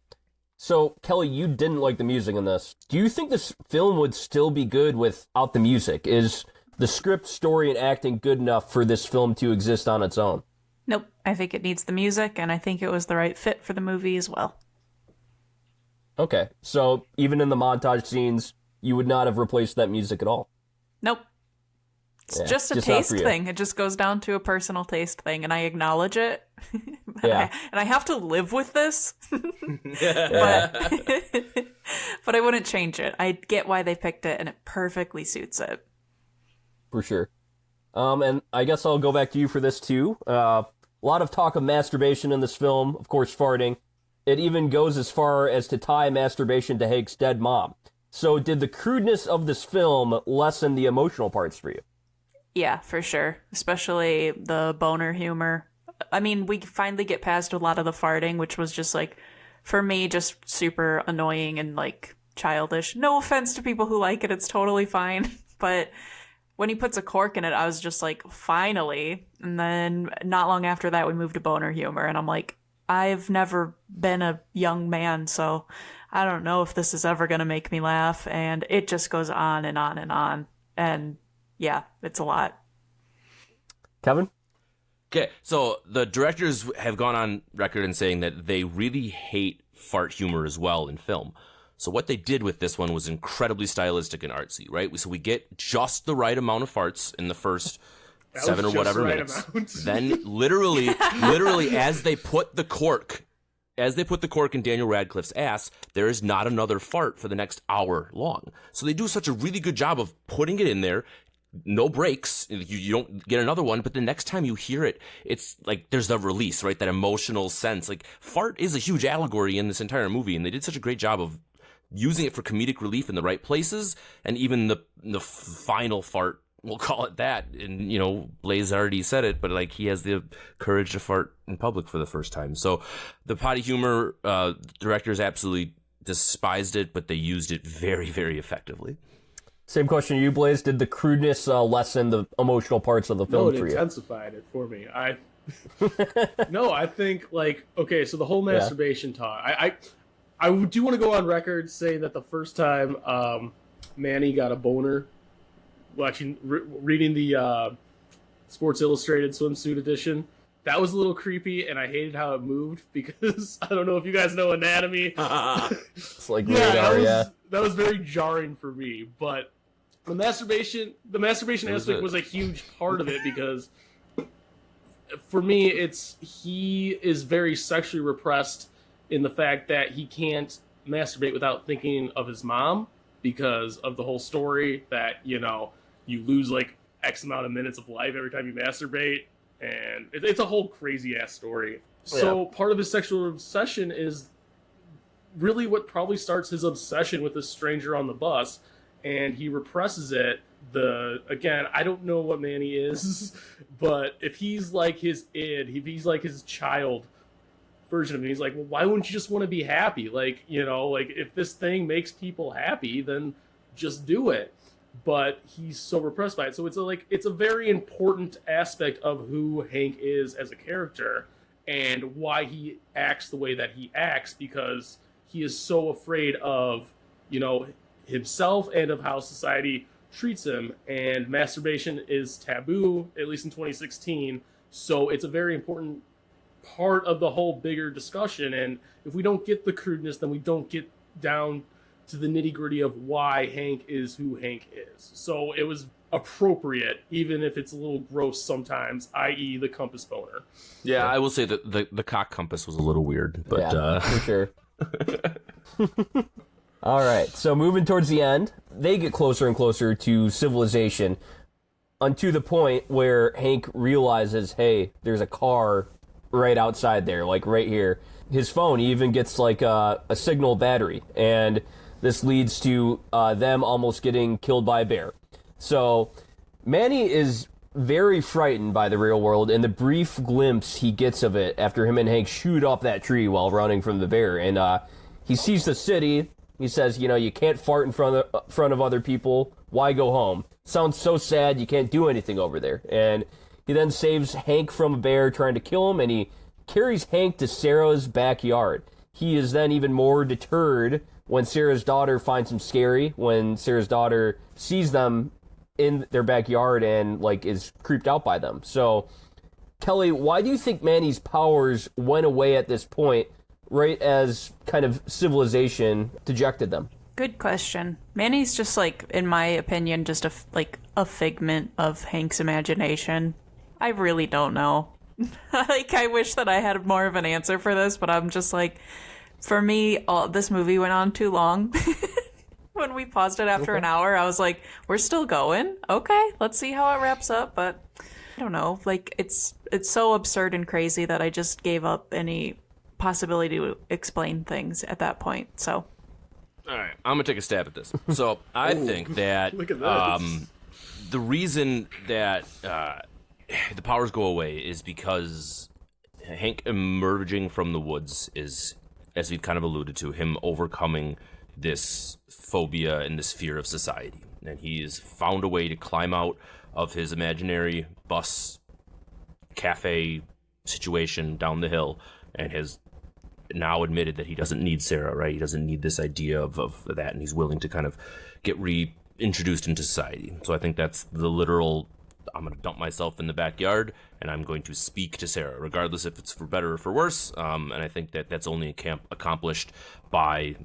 So, Kelly, you didn't like the music in this. Do you think this film would still be good without the music? Is the script, story, and acting good enough for this film to exist on its own? Nope. I think it needs the music, and I think it was the right fit for the movie as well. Okay. So, even in the montage scenes, you would not have replaced that music at all? Nope. It's just a taste thing. It just goes down to a personal taste thing, and I acknowledge it. Yeah. And I have to live with this. But I wouldn't change it. I get why they picked it, and it perfectly suits it. For sure. And I guess I'll go back to you for this, too. A lot of talk of masturbation in this film, of course, farting. It even goes as far as to tie masturbation to Hank's dead mom. So did the crudeness of this film lessen the emotional parts for you? Yeah, for sure. Especially the boner humor. I mean, we finally get past a lot of the farting, which was just like, for me, just super annoying and like childish. No offense to people who like it, it's totally fine. But when he puts a cork in it, I was just like, finally. And then not long after that, we moved to boner humor. And I'm like, I've never been a young man, so I don't know if this is ever going to make me laugh. And it just goes on and on and on. And yeah, it's a lot. Kevin? Okay, so the directors have gone on record in saying that they really hate fart humor as well in film. So what they did with this one was incredibly stylistic and artsy, right? So we get just the right amount of farts in the first 7 or whatever minutes. Then literally as they put the cork in Daniel Radcliffe's ass, there is not another fart for the next hour long. So they do such a really good job of putting it in there. No breaks. You don't get another one, but the next time you hear it, it's like there's a release, right? That emotional sense. Like, fart is a huge allegory in this entire movie, and they did such a great job of using it for comedic relief in the right places, and even the final fart, we'll call it that. And, Blaze already said it, but like he has the courage to fart in public for the first time. So the potty humor, directors absolutely despised it, but they used it very, very effectively. Same question to you, Blaze. Did the crudeness lessen the emotional parts of the film for you? No, it intensified it for me. I think, like, okay, so the whole masturbation talk. I do want to go on record saying that the first time Manny got a boner watching, reading the Sports Illustrated swimsuit edition, that was a little creepy, and I hated how it moved because I don't know if you guys know anatomy. It's like radar, that was very jarring for me. But the masturbation aspect was a huge part of it because for me, he is very sexually repressed in the fact that he can't masturbate without thinking of his mom because of the whole story that you lose like X amount of minutes of life every time you masturbate. And it's a whole crazy ass story. So part of his sexual obsession is really what probably starts his obsession with this stranger on the bus, and he represses it. Again, I don't know what Manny is, but if he's like his if he's like his child version of him, he's like, well, why wouldn't you just want to be happy? Like, like if this thing makes people happy, then just do it. But he's so repressed by it. So it's a very important aspect of who Hank is as a character and why he acts the way that he acts, because he is so afraid of, himself and of how society treats him. And masturbation is taboo, at least in 2016. So it's a very important part of the whole bigger discussion. And if we don't get the crudeness, then we don't get down to the nitty-gritty of why Hank is who Hank is. So it was appropriate, even if it's a little gross sometimes, i.e. the compass boner. Yeah, I will say that the cock compass was a little weird, but for sure. All right, so moving towards the end, they get closer and closer to civilization unto the point where Hank realizes, hey, there's a car right outside there, like right here. His phone, he even gets like a signal battery, and this leads to them almost getting killed by a bear. So Manny is very frightened by the real world, and the brief glimpse he gets of it after him and Hank shoot up that tree while running from the bear. And he sees the city. He says, you can't fart in front of other people. Why go home? Sounds so sad, you can't do anything over there. And he then saves Hank from a bear trying to kill him, and he carries Hank to Sarah's backyard. He is then even more deterred when Sarah's daughter finds him scary, when Sarah's daughter sees them in their backyard and, like, is creeped out by them. So, Kelly, why do you think Manny's powers went away at this point, right as kind of civilization dejected them? Good question. Manny's just, like, in my opinion, just a figment of Hank's imagination. I really don't know. Like, I wish that I had more of an answer for this, but I'm just like, for me, this movie went on too long. When we paused it after an hour, I was like, we're still going? Okay, let's see how it wraps up. But I don't know. Like, it's so absurd and crazy that I just gave up any possibility to explain things at that point. So, all right, I'm going to take a stab at this. So I think that Look at that. the reason that the powers go away is because Hank emerging from the woods is, as we've kind of alluded to, him overcoming this phobia and this fear of society. And he has found a way to climb out of his imaginary bus cafe situation down the hill and has now admitted that he doesn't need Sarah, right? He doesn't need this idea of that, and he's willing to kind of get reintroduced into society. So I think that's the literal, I'm going to dump myself in the backyard, and I'm going to speak to Sarah, regardless if it's for better or for worse. And I think that that's only accomplished by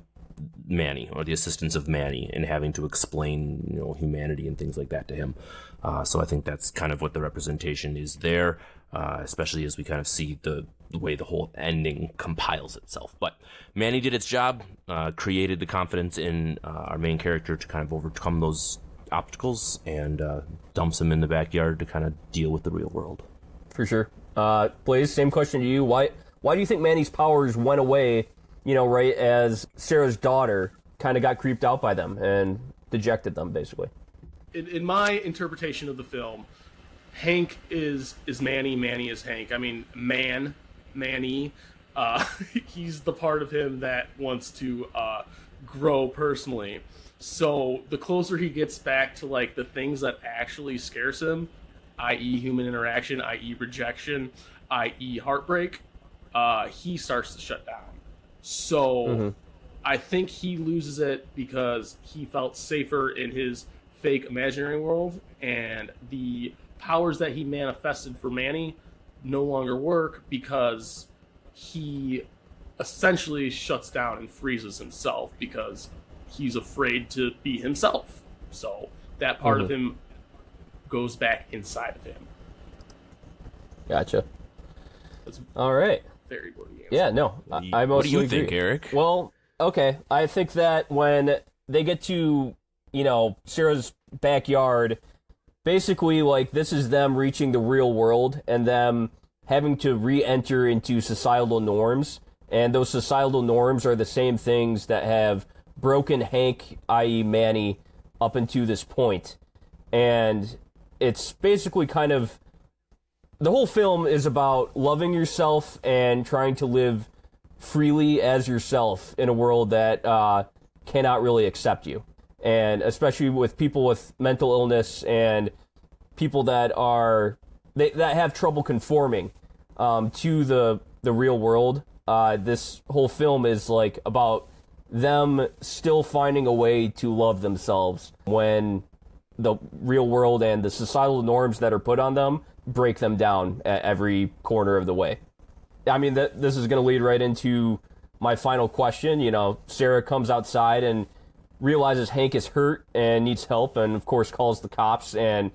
Manny, or the assistance of Manny, and having to explain, humanity and things like that to him. So I think that's kind of what the representation is there, especially as we kind of see the way the whole ending compiles itself. But Manny did its job, created the confidence in our main character to kind of overcome those obstacles, and dumps him in the backyard to kind of deal with the real world. For sure. Blaze, same question to you. Why do you think Manny's powers went away, right as Sarah's daughter kind of got creeped out by them and dejected them, basically? In my interpretation of the film, Hank is Manny, Manny is Hank. I mean, Manny, he's the part of him that wants to grow personally. So the closer he gets back to, like, the things that actually scares him, i.e. human interaction, i.e. rejection, i.e. heartbreak, he starts to shut down. So I think he loses it because he felt safer in his fake imaginary world, and the powers that he manifested for Manny no longer work because he essentially shuts down and freezes himself because he's afraid to be himself. So that part of him goes back inside of him. Gotcha. That's All right. very wordy answer. Yeah, no, I mostly What do you agree. think, Eric? Well, okay. I think that when they get to, Sarah's backyard, basically, like, this is them reaching the real world and them having to re-enter into societal norms. And those societal norms are the same things that have broken Hank, i.e. Manny, up into this point. And it's basically kind of, the whole film is about loving yourself and trying to live freely as yourself in a world that cannot really accept you. And especially with people with mental illness and people that that have trouble conforming to the real world. This whole film is like about them still finding a way to love themselves when the real world and the societal norms that are put on them break them down at every corner of the way. I mean, this is going to lead right into my final question. Sarah comes outside and realizes Hank is hurt and needs help, and of course calls the cops, and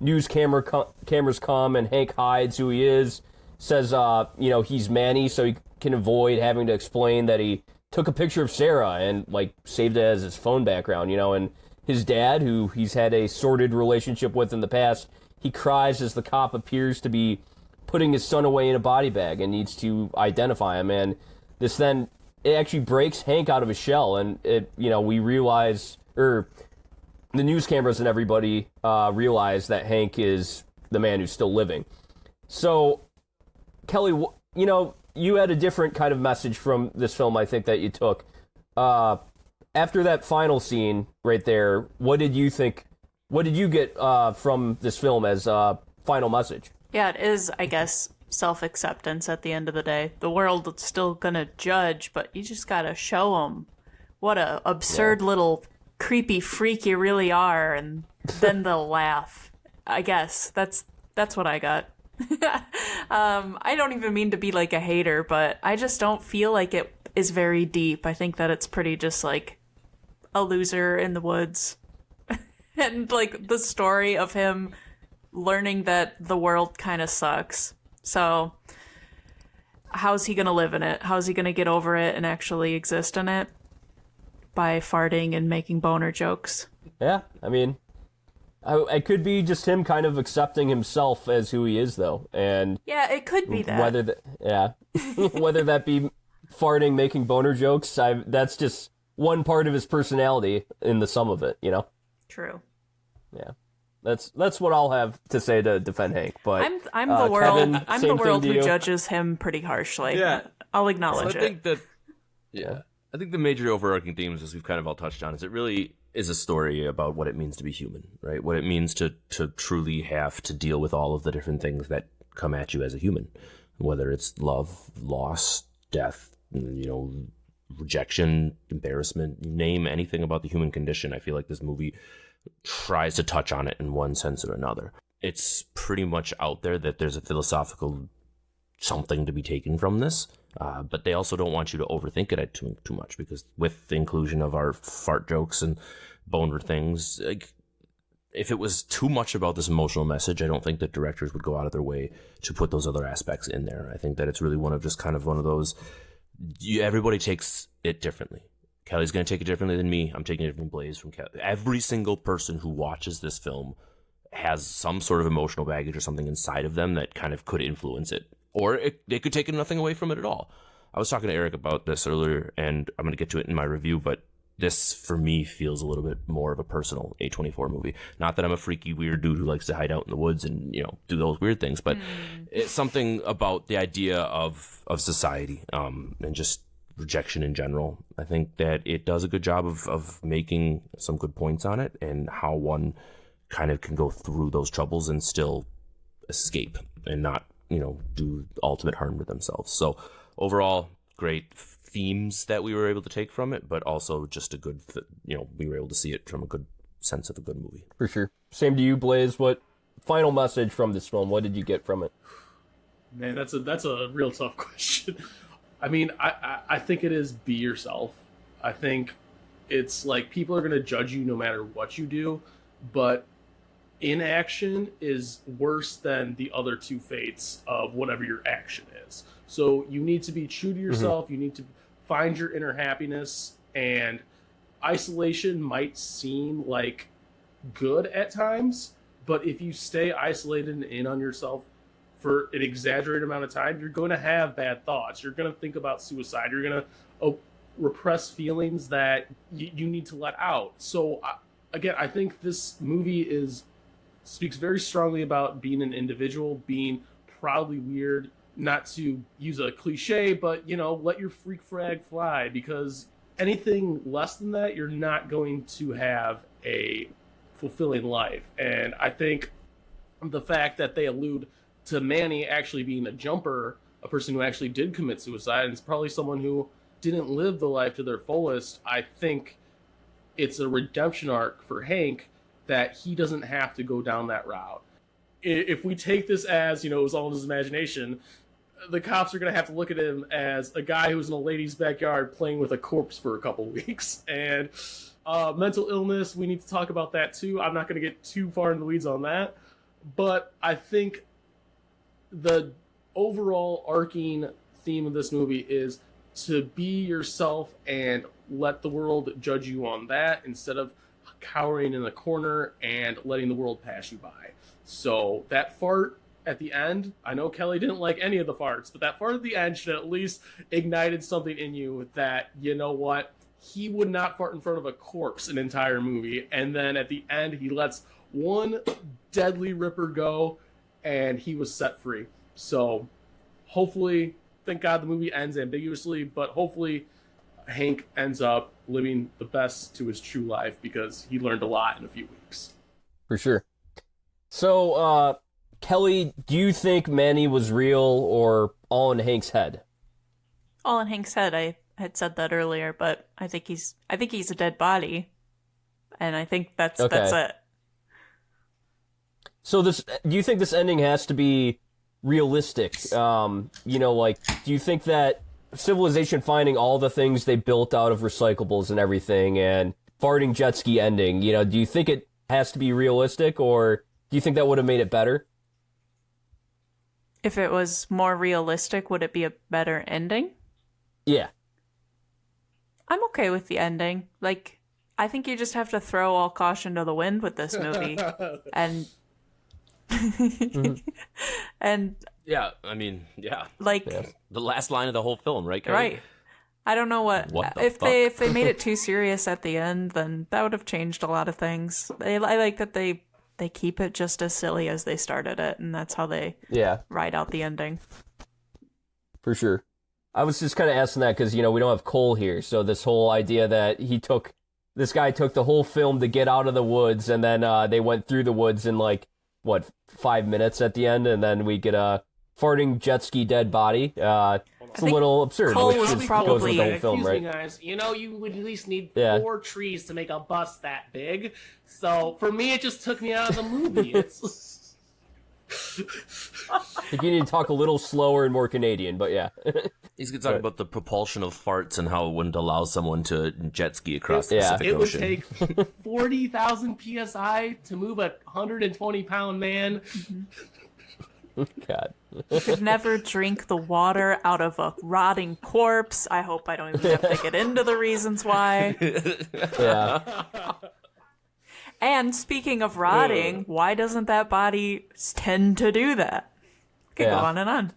news cameras come, and Hank hides who he is, says he's Manny so he can avoid having to explain that he took a picture of Sarah and, like, saved it as his phone background, and his dad, who he's had a sordid relationship with in the past, he cries as the cop appears to be putting his son away in a body bag and needs to identify him. And this then, it actually breaks Hank out of his shell, and we realize, or the news cameras and everybody realize that Hank is the man who's still living. So, Kelly, you had a different kind of message from this film, I think, that you took. After that final scene right there, what did you think? What did you get from this film as a final message? Yeah, it is, I guess, self-acceptance at the end of the day. The world is still gonna judge, but you just gotta show them what a absurd little creepy freak you really are, and then they'll laugh. I guess that's what I got. I don't even mean to be like a hater, but I just don't feel like it is very deep. I think that it's pretty just like a loser in the woods. And like the story of him learning that the world kind of sucks. So how's he going to live in it? How's he going to get over it and actually exist in it? By farting and making boner jokes. Yeah, I mean, it could be just him kind of accepting himself as who he is, though. And yeah, it could be that. Whether that be farting, making boner jokes, that's just one part of his personality in the sum of it, True. Yeah. That's what I'll have to say to defend Hank. But I'm the world. Kevin, I'm the world who judges him pretty harshly. Yeah, I'll acknowledge it. I think the major overarching themes, as we've kind of all touched on, is it really is a story about what it means to be human, right? What it means to truly have to deal with all of the different things that come at you as a human, whether it's love, loss, death, rejection, embarrassment, you name anything about the human condition. I feel like this movie tries to touch on it in one sense or another. It's pretty much out there that there's a philosophical something to be taken from this, but they also don't want you to overthink it too much, because with the inclusion of our fart jokes and boner things, like, if it was too much about this emotional message, I don't think that directors would go out of their way to put those other aspects in there. I think that it's really one of those, everybody takes it differently. Kelly's going to take it differently than me. I'm taking it from Blaze, from Kelly. Every single person who watches this film has some sort of emotional baggage or something inside of them that kind of could influence it. Or they could take nothing away from it at all. I was talking to Eric about this earlier, and I'm going to get to it in my review, but this, for me, feels a little bit more of a personal A24 movie. Not that I'm a freaky, weird dude who likes to hide out in the woods and, do those weird things, but it's something about the idea of society and just rejection in general. I think that it does a good job of making some good points on it, and how one kind of can go through those troubles and still escape and not, do ultimate harm to themselves. So overall, great themes that we were able to take from it, but also just a good, we were able to see it from a good sense of a good movie. For sure. Same to you, Blaze. What final message from this film? What did you get from it? Man, that's a real tough question. I mean, I think it is be yourself. I think it's like people are going to judge you no matter what you do, but inaction is worse than the other two fates of whatever your action is. So you need to be true to yourself. You need to find your inner happiness, and isolation might seem like good at times, but if you stay isolated and in on yourself for an exaggerated amount of time, you're going to have bad thoughts. You're going to think about suicide. You're going to repress feelings that you need to let out. So again, I think this movie speaks very strongly about being an individual, being proudly weird, not to use a cliche, but, let your freak flag fly, because anything less than that, you're not going to have a fulfilling life. And I think the fact that they allude to Manny actually being a jumper, a person who actually did commit suicide, and it's probably someone who didn't live the life to their fullest, I think it's a redemption arc for Hank that he doesn't have to go down that route. If we take this as, it was all in his imagination, the cops are going to have to look at him as a guy who's in a lady's backyard playing with a corpse for a couple weeks. And mental illness, we need to talk about that too. I'm not going to get too far in the weeds on that. But I think the overall arcing theme of this movie is to be yourself and let the world judge you on that, instead of cowering in the corner and letting the world pass you by. So that fart at the end, I know Kelly didn't like any of the farts, but that fart at the end should at least ignited something in you that, you know what, he would not fart in front of a corpse an entire movie. And then at the end, he lets one deadly ripper go, and he was set free. So hopefully, thank God the movie ends ambiguously, but hopefully Hank ends up living the best to his true life because he learned a lot in a few weeks. For sure. So, Kelly, do you think Manny was real or all in Hank's head? All in Hank's head. I had said that earlier, but I think he's a dead body, and I think that's it. So do you think this ending has to be realistic? Do you think that civilization finding all the things they built out of recyclables and everything and farting jet ski ending, do you think it has to be realistic, or do you think that would have made it better? If it was more realistic, would it be a better ending? Yeah. I'm okay with the ending. Like, I think you just have to throw all caution to the wind with this movie. And and Yeah, I mean, yeah. like The last line of the whole film, right, Kelly? right. I don't know what the if fuck? they made it too serious at the end, then that would have changed a lot of things. I like that they keep it just as silly as they started it, and that's how they ride out the ending. For sure. I was just kind of asking that because, we don't have Cole here. So this whole idea that this guy took the whole film to get out of the woods, and then they went through the woods in 5 minutes at the end, and then we get a farting jet ski dead body. It's a little absurd. Cole which was goes probably- with the whole film, Excuse right? me, guys. You would at least need Yeah. 4 trees to make a bust that big. So for me, it just took me out of the movie. It's I think you need to talk a little slower and more Canadian, but yeah. He's going to talk about the propulsion of farts and how it wouldn't allow someone to jet ski across the Pacific it would Ocean. take 40,000 psi to move a 120-pound man. God. Could never drink the water out of a rotting corpse. I hope I don't even have to get into the reasons why. Yeah. And speaking of rotting, why doesn't that body tend to do that? Could go on and on.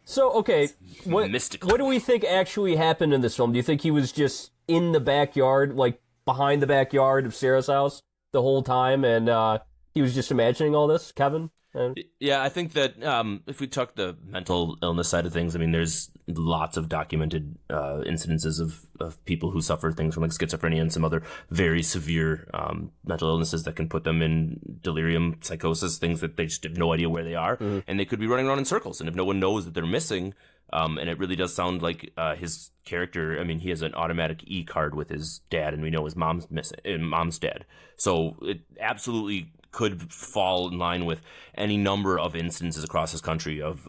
So, okay, what mystical. what do we think actually happened in this film? Do you think he was just in the backyard, behind the backyard of Sarah's house the whole time, and he was just imagining all this, Kevin? Yeah, I think that if we took the mental illness side of things, I mean, there's lots of documented incidences of people who suffer things from schizophrenia and some other very severe mental illnesses that can put them in delirium, psychosis, things that they just have no idea where they are, and they could be running around in circles. And if no one knows that they're missing, and it really does sound like his character, I mean, he has an automatic E-card with his dad, and we know his mom's missing, mom's dead. So it absolutely could fall in line with any number of instances across this country of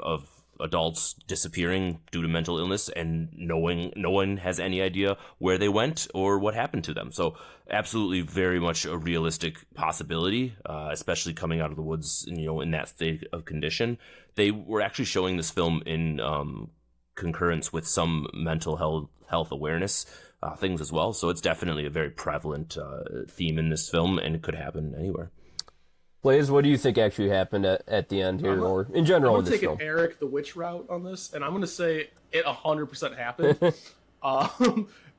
adults disappearing due to mental illness and no one has any idea where they went or what happened to them. So absolutely very much a realistic possibility, especially coming out of the woods, in that state of condition. They were actually showing this film in concurrence with some mental health awareness things as well. So it's definitely a very prevalent theme in this film, and it could happen anywhere. Blaze, what do you think actually happened at the end here, or in general in I'm this going to film? take an Eric the Witch route on this, and I'm going to say it 100% happened.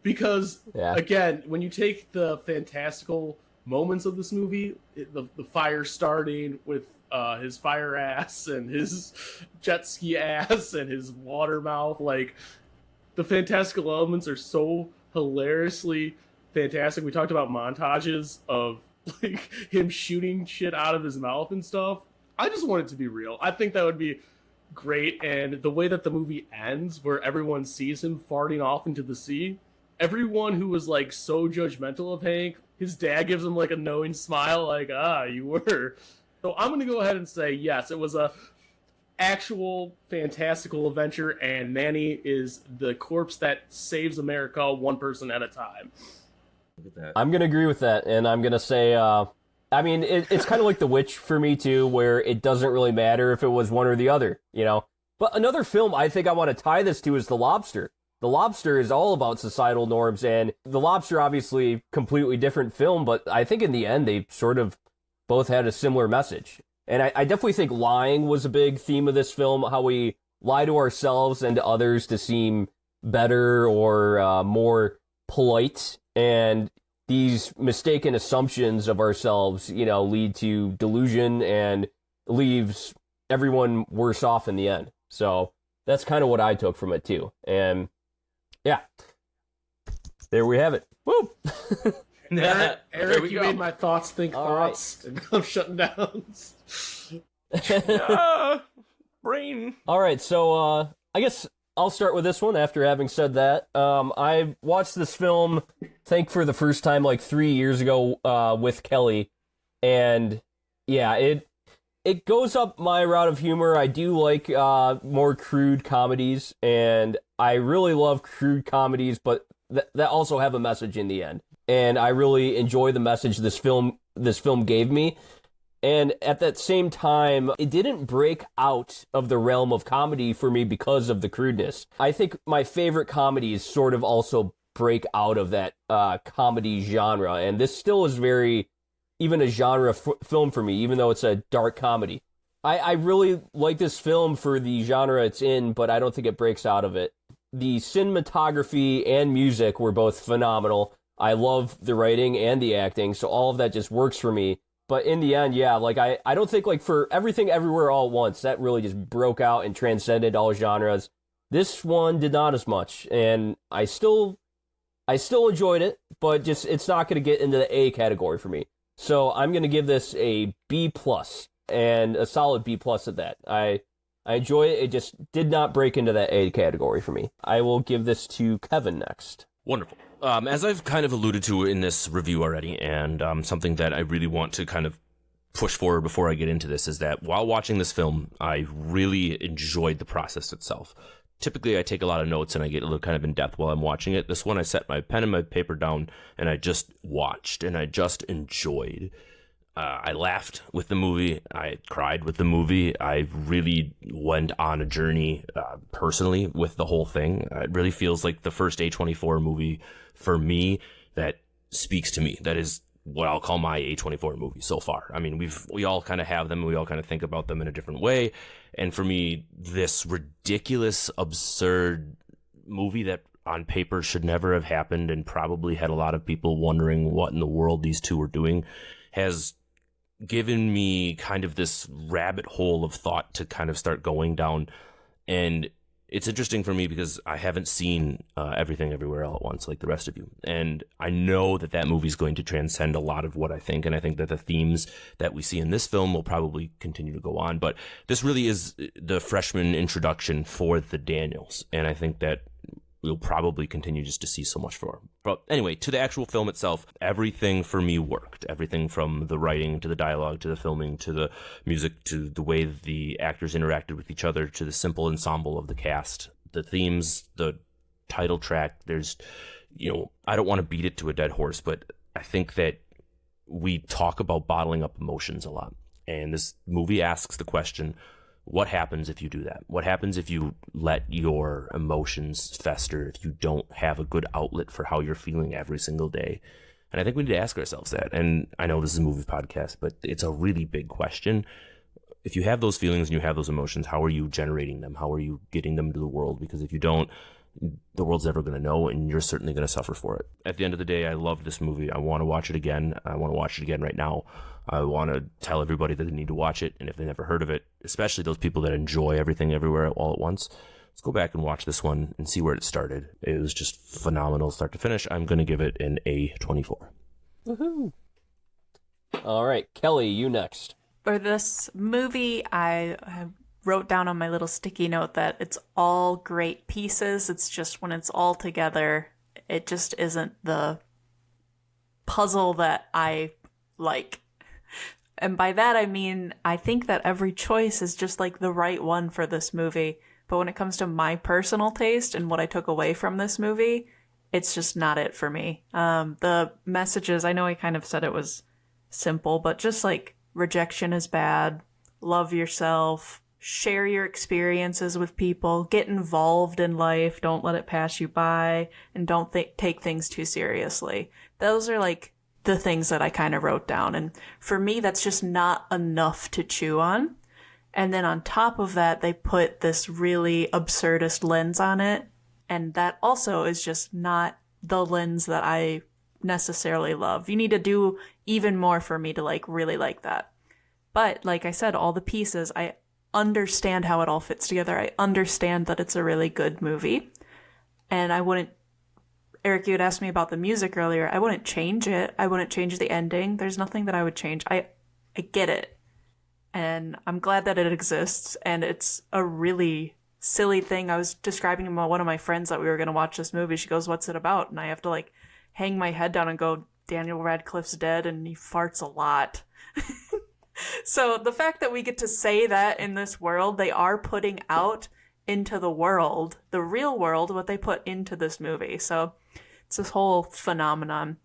Because, again, when you take the fantastical moments of this movie, the fire starting with his fire ass and his jet ski ass and his water mouth, the fantastical elements are so hilariously fantastic. We talked about montages of him shooting shit out of his mouth and stuff. I just want it to be real. I think that would be great. And the way that the movie ends, where everyone sees him farting off into the sea, everyone who was so judgmental of Hank, his dad gives him a knowing smile, you were. So I'm gonna go ahead and say yes, it was a actual fantastical adventure, and Manny is the corpse that saves America one person at a time. I'm going to agree with that, and I'm going to say, it's kind of like The Witch for me, too, where it doesn't really matter if it was one or the other, But another film I think I want to tie this to is The Lobster. The Lobster is all about societal norms, and The Lobster, obviously, completely different film, but I think in the end they sort of both had a similar message. And I definitely think lying was a big theme of this film, how we lie to ourselves and to others to seem better or more polite, and these mistaken assumptions of ourselves, lead to delusion and leaves everyone worse off in the end. So that's kind of what I took from it too. And yeah, there we have it. Woo! Eric, you made my thoughts think All thoughts, and I'm shutting down. Brain. All right, so I guess I'll start with this one after having said that. I watched this film, I think for the first time like 3 years ago with Kelly, and yeah, it goes up my route of humor. I do like more crude comedies, and I really love crude comedies, but that also have a message in the end. And I really enjoy the message this film gave me. And at that same time, it didn't break out of the realm of comedy for me because of the crudeness. I think my favorite comedies sort of also break out of that comedy genre, and this still is very even a genre film for me, even though it's a dark comedy. I really like this film for the genre it's in, but I don't think it breaks out of it. The cinematography and music were both phenomenal. I love the writing and the acting, so all of that just works for me. But in the end, yeah, like I don't think like for Everything Everywhere All at Once, that really just broke out and transcended all genres. This one did not as much, and I still enjoyed it, but just it's not going to get into the A category for me. So I'm going to give this a B+, and a solid B+ at that. I enjoy it. It just did not break into that A category for me. I will give this to Kevin next. Wonderful. As I've kind of alluded to in this review already, and something that I really want to kind of push forward before I get into this, is that while watching this film, I really enjoyed the process itself. Typically, I take a lot of notes and I get a little kind of in depth while I'm watching it. This one, I set my pen and my paper down and I just watched and I just enjoyed. I laughed with the movie. I cried with the movie. I really went on a journey personally with the whole thing. It really feels like the first A24 movie for me that speaks to me. That is what I'll call my A24 movie so far. I mean, we all kind of have them. We all kind of think about them in a different way. And for me, this ridiculous, absurd movie that on paper should never have happened and probably had a lot of people wondering what in the world these two were doing has given me kind of this rabbit hole of thought to kind of start going down. And it's interesting for me because I haven't seen Everything Everywhere All at Once like the rest of you. And I know that that movie is going to transcend a lot of what I think. And I think that the themes that we see in this film will probably continue to go on. But this really is the freshman introduction for the Daniels. And I think that we'll probably continue just to see so much for. But anyway, to the actual film itself, everything for me worked. Everything from the writing to the dialogue to the filming to the music to the way the actors interacted with each other to the simple ensemble of the cast, the themes, the title track. There's, I don't want to beat it to a dead horse, but I think that we talk about bottling up emotions a lot. And this movie asks the question, what happens if you do that? What happens if you let your emotions fester, if you don't have a good outlet for how you're feeling every single day? And I think we need to ask ourselves that. And I know this is a movie podcast, but it's a really big question. If you have those feelings and you have those emotions, how are you generating them? How are you getting them to the world? Because if you don't, the world's never going to know, and you're certainly going to suffer for it. At the end of the day, I love this movie. I want to watch it again. I want to watch it again right now. I want to tell everybody that they need to watch it, and if they never heard of it, especially those people that enjoy Everything Everywhere All at Once, let's go back and watch this one and see where it started. It was just phenomenal start to finish. I'm going to give it an A24. Woohoo! All right, Kelly, you next. For this movie, I wrote down on my little sticky note that it's all great pieces. It's just when it's all together, it just isn't the puzzle that I like. And by that, I mean, I think that every choice is just like the right one for this movie. But when it comes to my personal taste and what I took away from this movie, it's just not it for me. The messages, I know I kind of said it was simple, but just like rejection is bad, love yourself, share your experiences with people, get involved in life, don't let it pass you by, and don't take things too seriously. Those are like the things that I kind of wrote down. And for me, that's just not enough to chew on. And then on top of that, they put this really absurdist lens on it. And that also is just not the lens that I necessarily love. You need to do even more for me to like really like that. But like I said, all the pieces, I understand how it all fits together. I understand that it's a really good movie. And I wouldn't, Eric, you had asked me about the music earlier. I wouldn't change it. I wouldn't change the ending. There's nothing that I would change. I get it. And I'm glad that it exists. And it's a really silly thing. I was describing to one of my friends that we were going to watch this movie. She goes, "What's it about?" And I have to like hang my head down and go, Daniel Radcliffe's dead and he farts a lot. So the fact that we get to say that in this world, they are putting out into the world, the real world, what they put into this movie. So it's this whole phenomenon.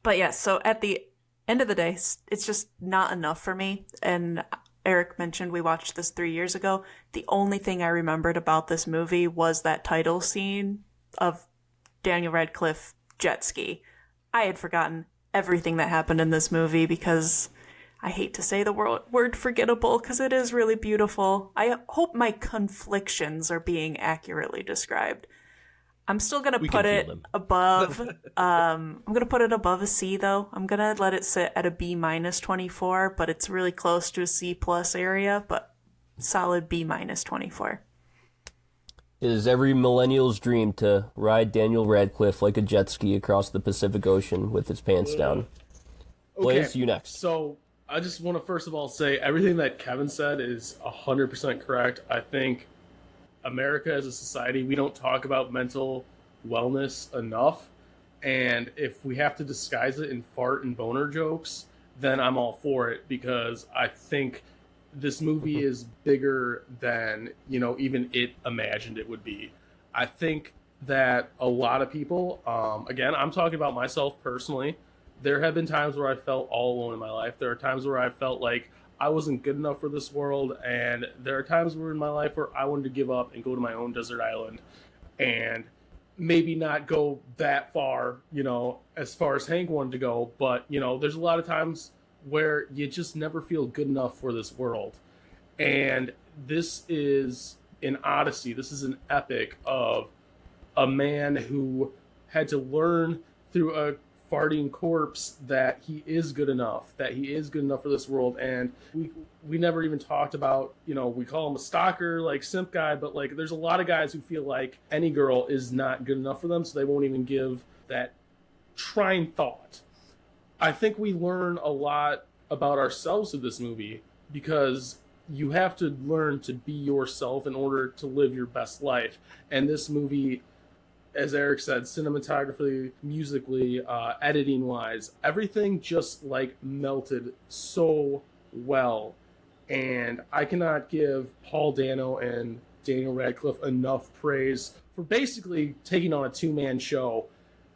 But yes, so at the end of the day, it's just not enough for me. And Eric mentioned we watched this 3 years ago. The only thing I remembered about this movie was that title scene of Daniel Radcliffe jet ski. I had forgotten everything that happened in this movie because I hate to say the word forgettable because it is really beautiful. I hope my conflictions are being accurately described. I'm still going to put it above, I'm going to put it above a C though. I'm going to let it sit at a B minus 24, but it's really close to a C plus area, but solid B minus 24. It is every millennial's dream to ride Daniel Radcliffe like a jet ski across the Pacific Ocean with his pants down. Blaze, you next. So I just want to first of all say everything that Kevin said is 100% correct. I think America as a society, we don't talk about mental wellness enough. And if we have to disguise it in fart and boner jokes, then I'm all for it because I think this movie is bigger than, even it imagined it would be. I think that a lot of people, again, I'm talking about myself personally. There have been times where I felt all alone in my life. There are times where I felt like I wasn't good enough for this world. And there are times where in my life where I wanted to give up and go to my own desert island and maybe not go that far, as far as Hank wanted to go. But, there's a lot of times where you just never feel good enough for this world. And this is an odyssey. This is an epic of a man who had to learn through a farting corpse that he is good enough, for this world. And we never even talked about, we call him a stalker, like simp guy, but like there's a lot of guys who feel like any girl is not good enough for them, so they won't even give that trying thought. I think we learn a lot about ourselves with this movie because you have to learn to be yourself in order to live your best life. And this movie, as Eric said, cinematographically, musically, editing wise, everything just like melted so well. And I cannot give Paul Dano and Daniel Radcliffe enough praise for basically taking on a two-man show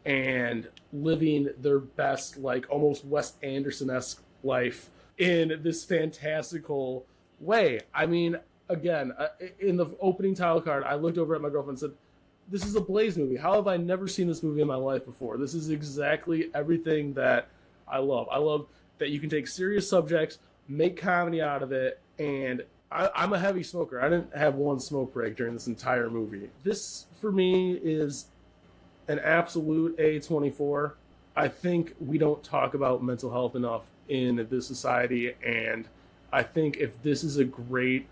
and living their best, like almost Wes Anderson-esque life in this fantastical way. I mean, again, in the opening title card, I looked over at my girlfriend and said, "This is a Blaze movie. How have I never seen this movie in my life before? This is exactly everything that I love. I love that you can take serious subjects, make comedy out of it, and I'm a heavy smoker. I didn't have one smoke break during this entire movie. This, for me, is an absolute A24. I think we don't talk about mental health enough in this society, and I think if this is a great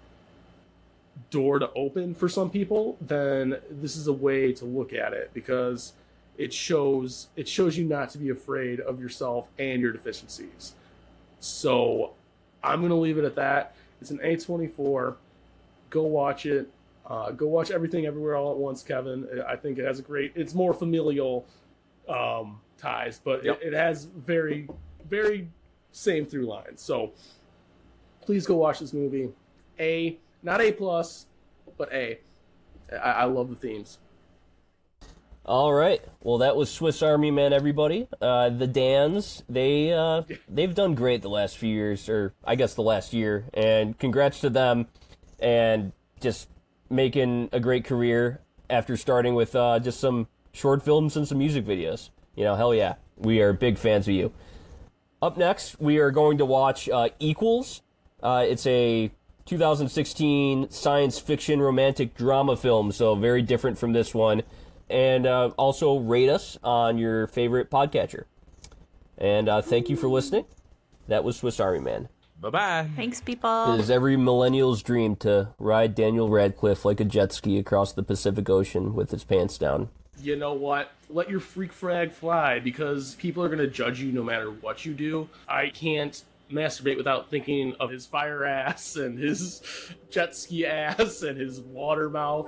door to open for some people, then this is a way to look at it because it shows you not to be afraid of yourself and your deficiencies. So I'm going to leave it at that. It's an A24. Go watch it. Go watch Everything Everywhere All at Once, Kevin. I think it has it's more familial ties, but yep. it has very, very same through lines. So please go watch this movie. Not A+, but A. I love the themes. All right. Well, that was Swiss Army Man, everybody. The Dans, they've done great the last few years, or I guess the last year, and congrats to them. and just making a great career after starting with just some short films and some music videos. Hell yeah. We are big fans of you. Up next, we are going to watch Equals. It's a 2016 science fiction romantic drama film, so very different from this one. And also rate us on your favorite podcatcher. And thank you for listening. That was Swiss Army Man. Bye-bye. Thanks, people. It is every millennial's dream to ride Daniel Radcliffe like a jet ski across the Pacific Ocean with his pants down. You know what? Let your freak flag fly, because people are going to judge you no matter what you do. I can't masturbate without thinking of his fire ass and his jet ski ass and his water mouth.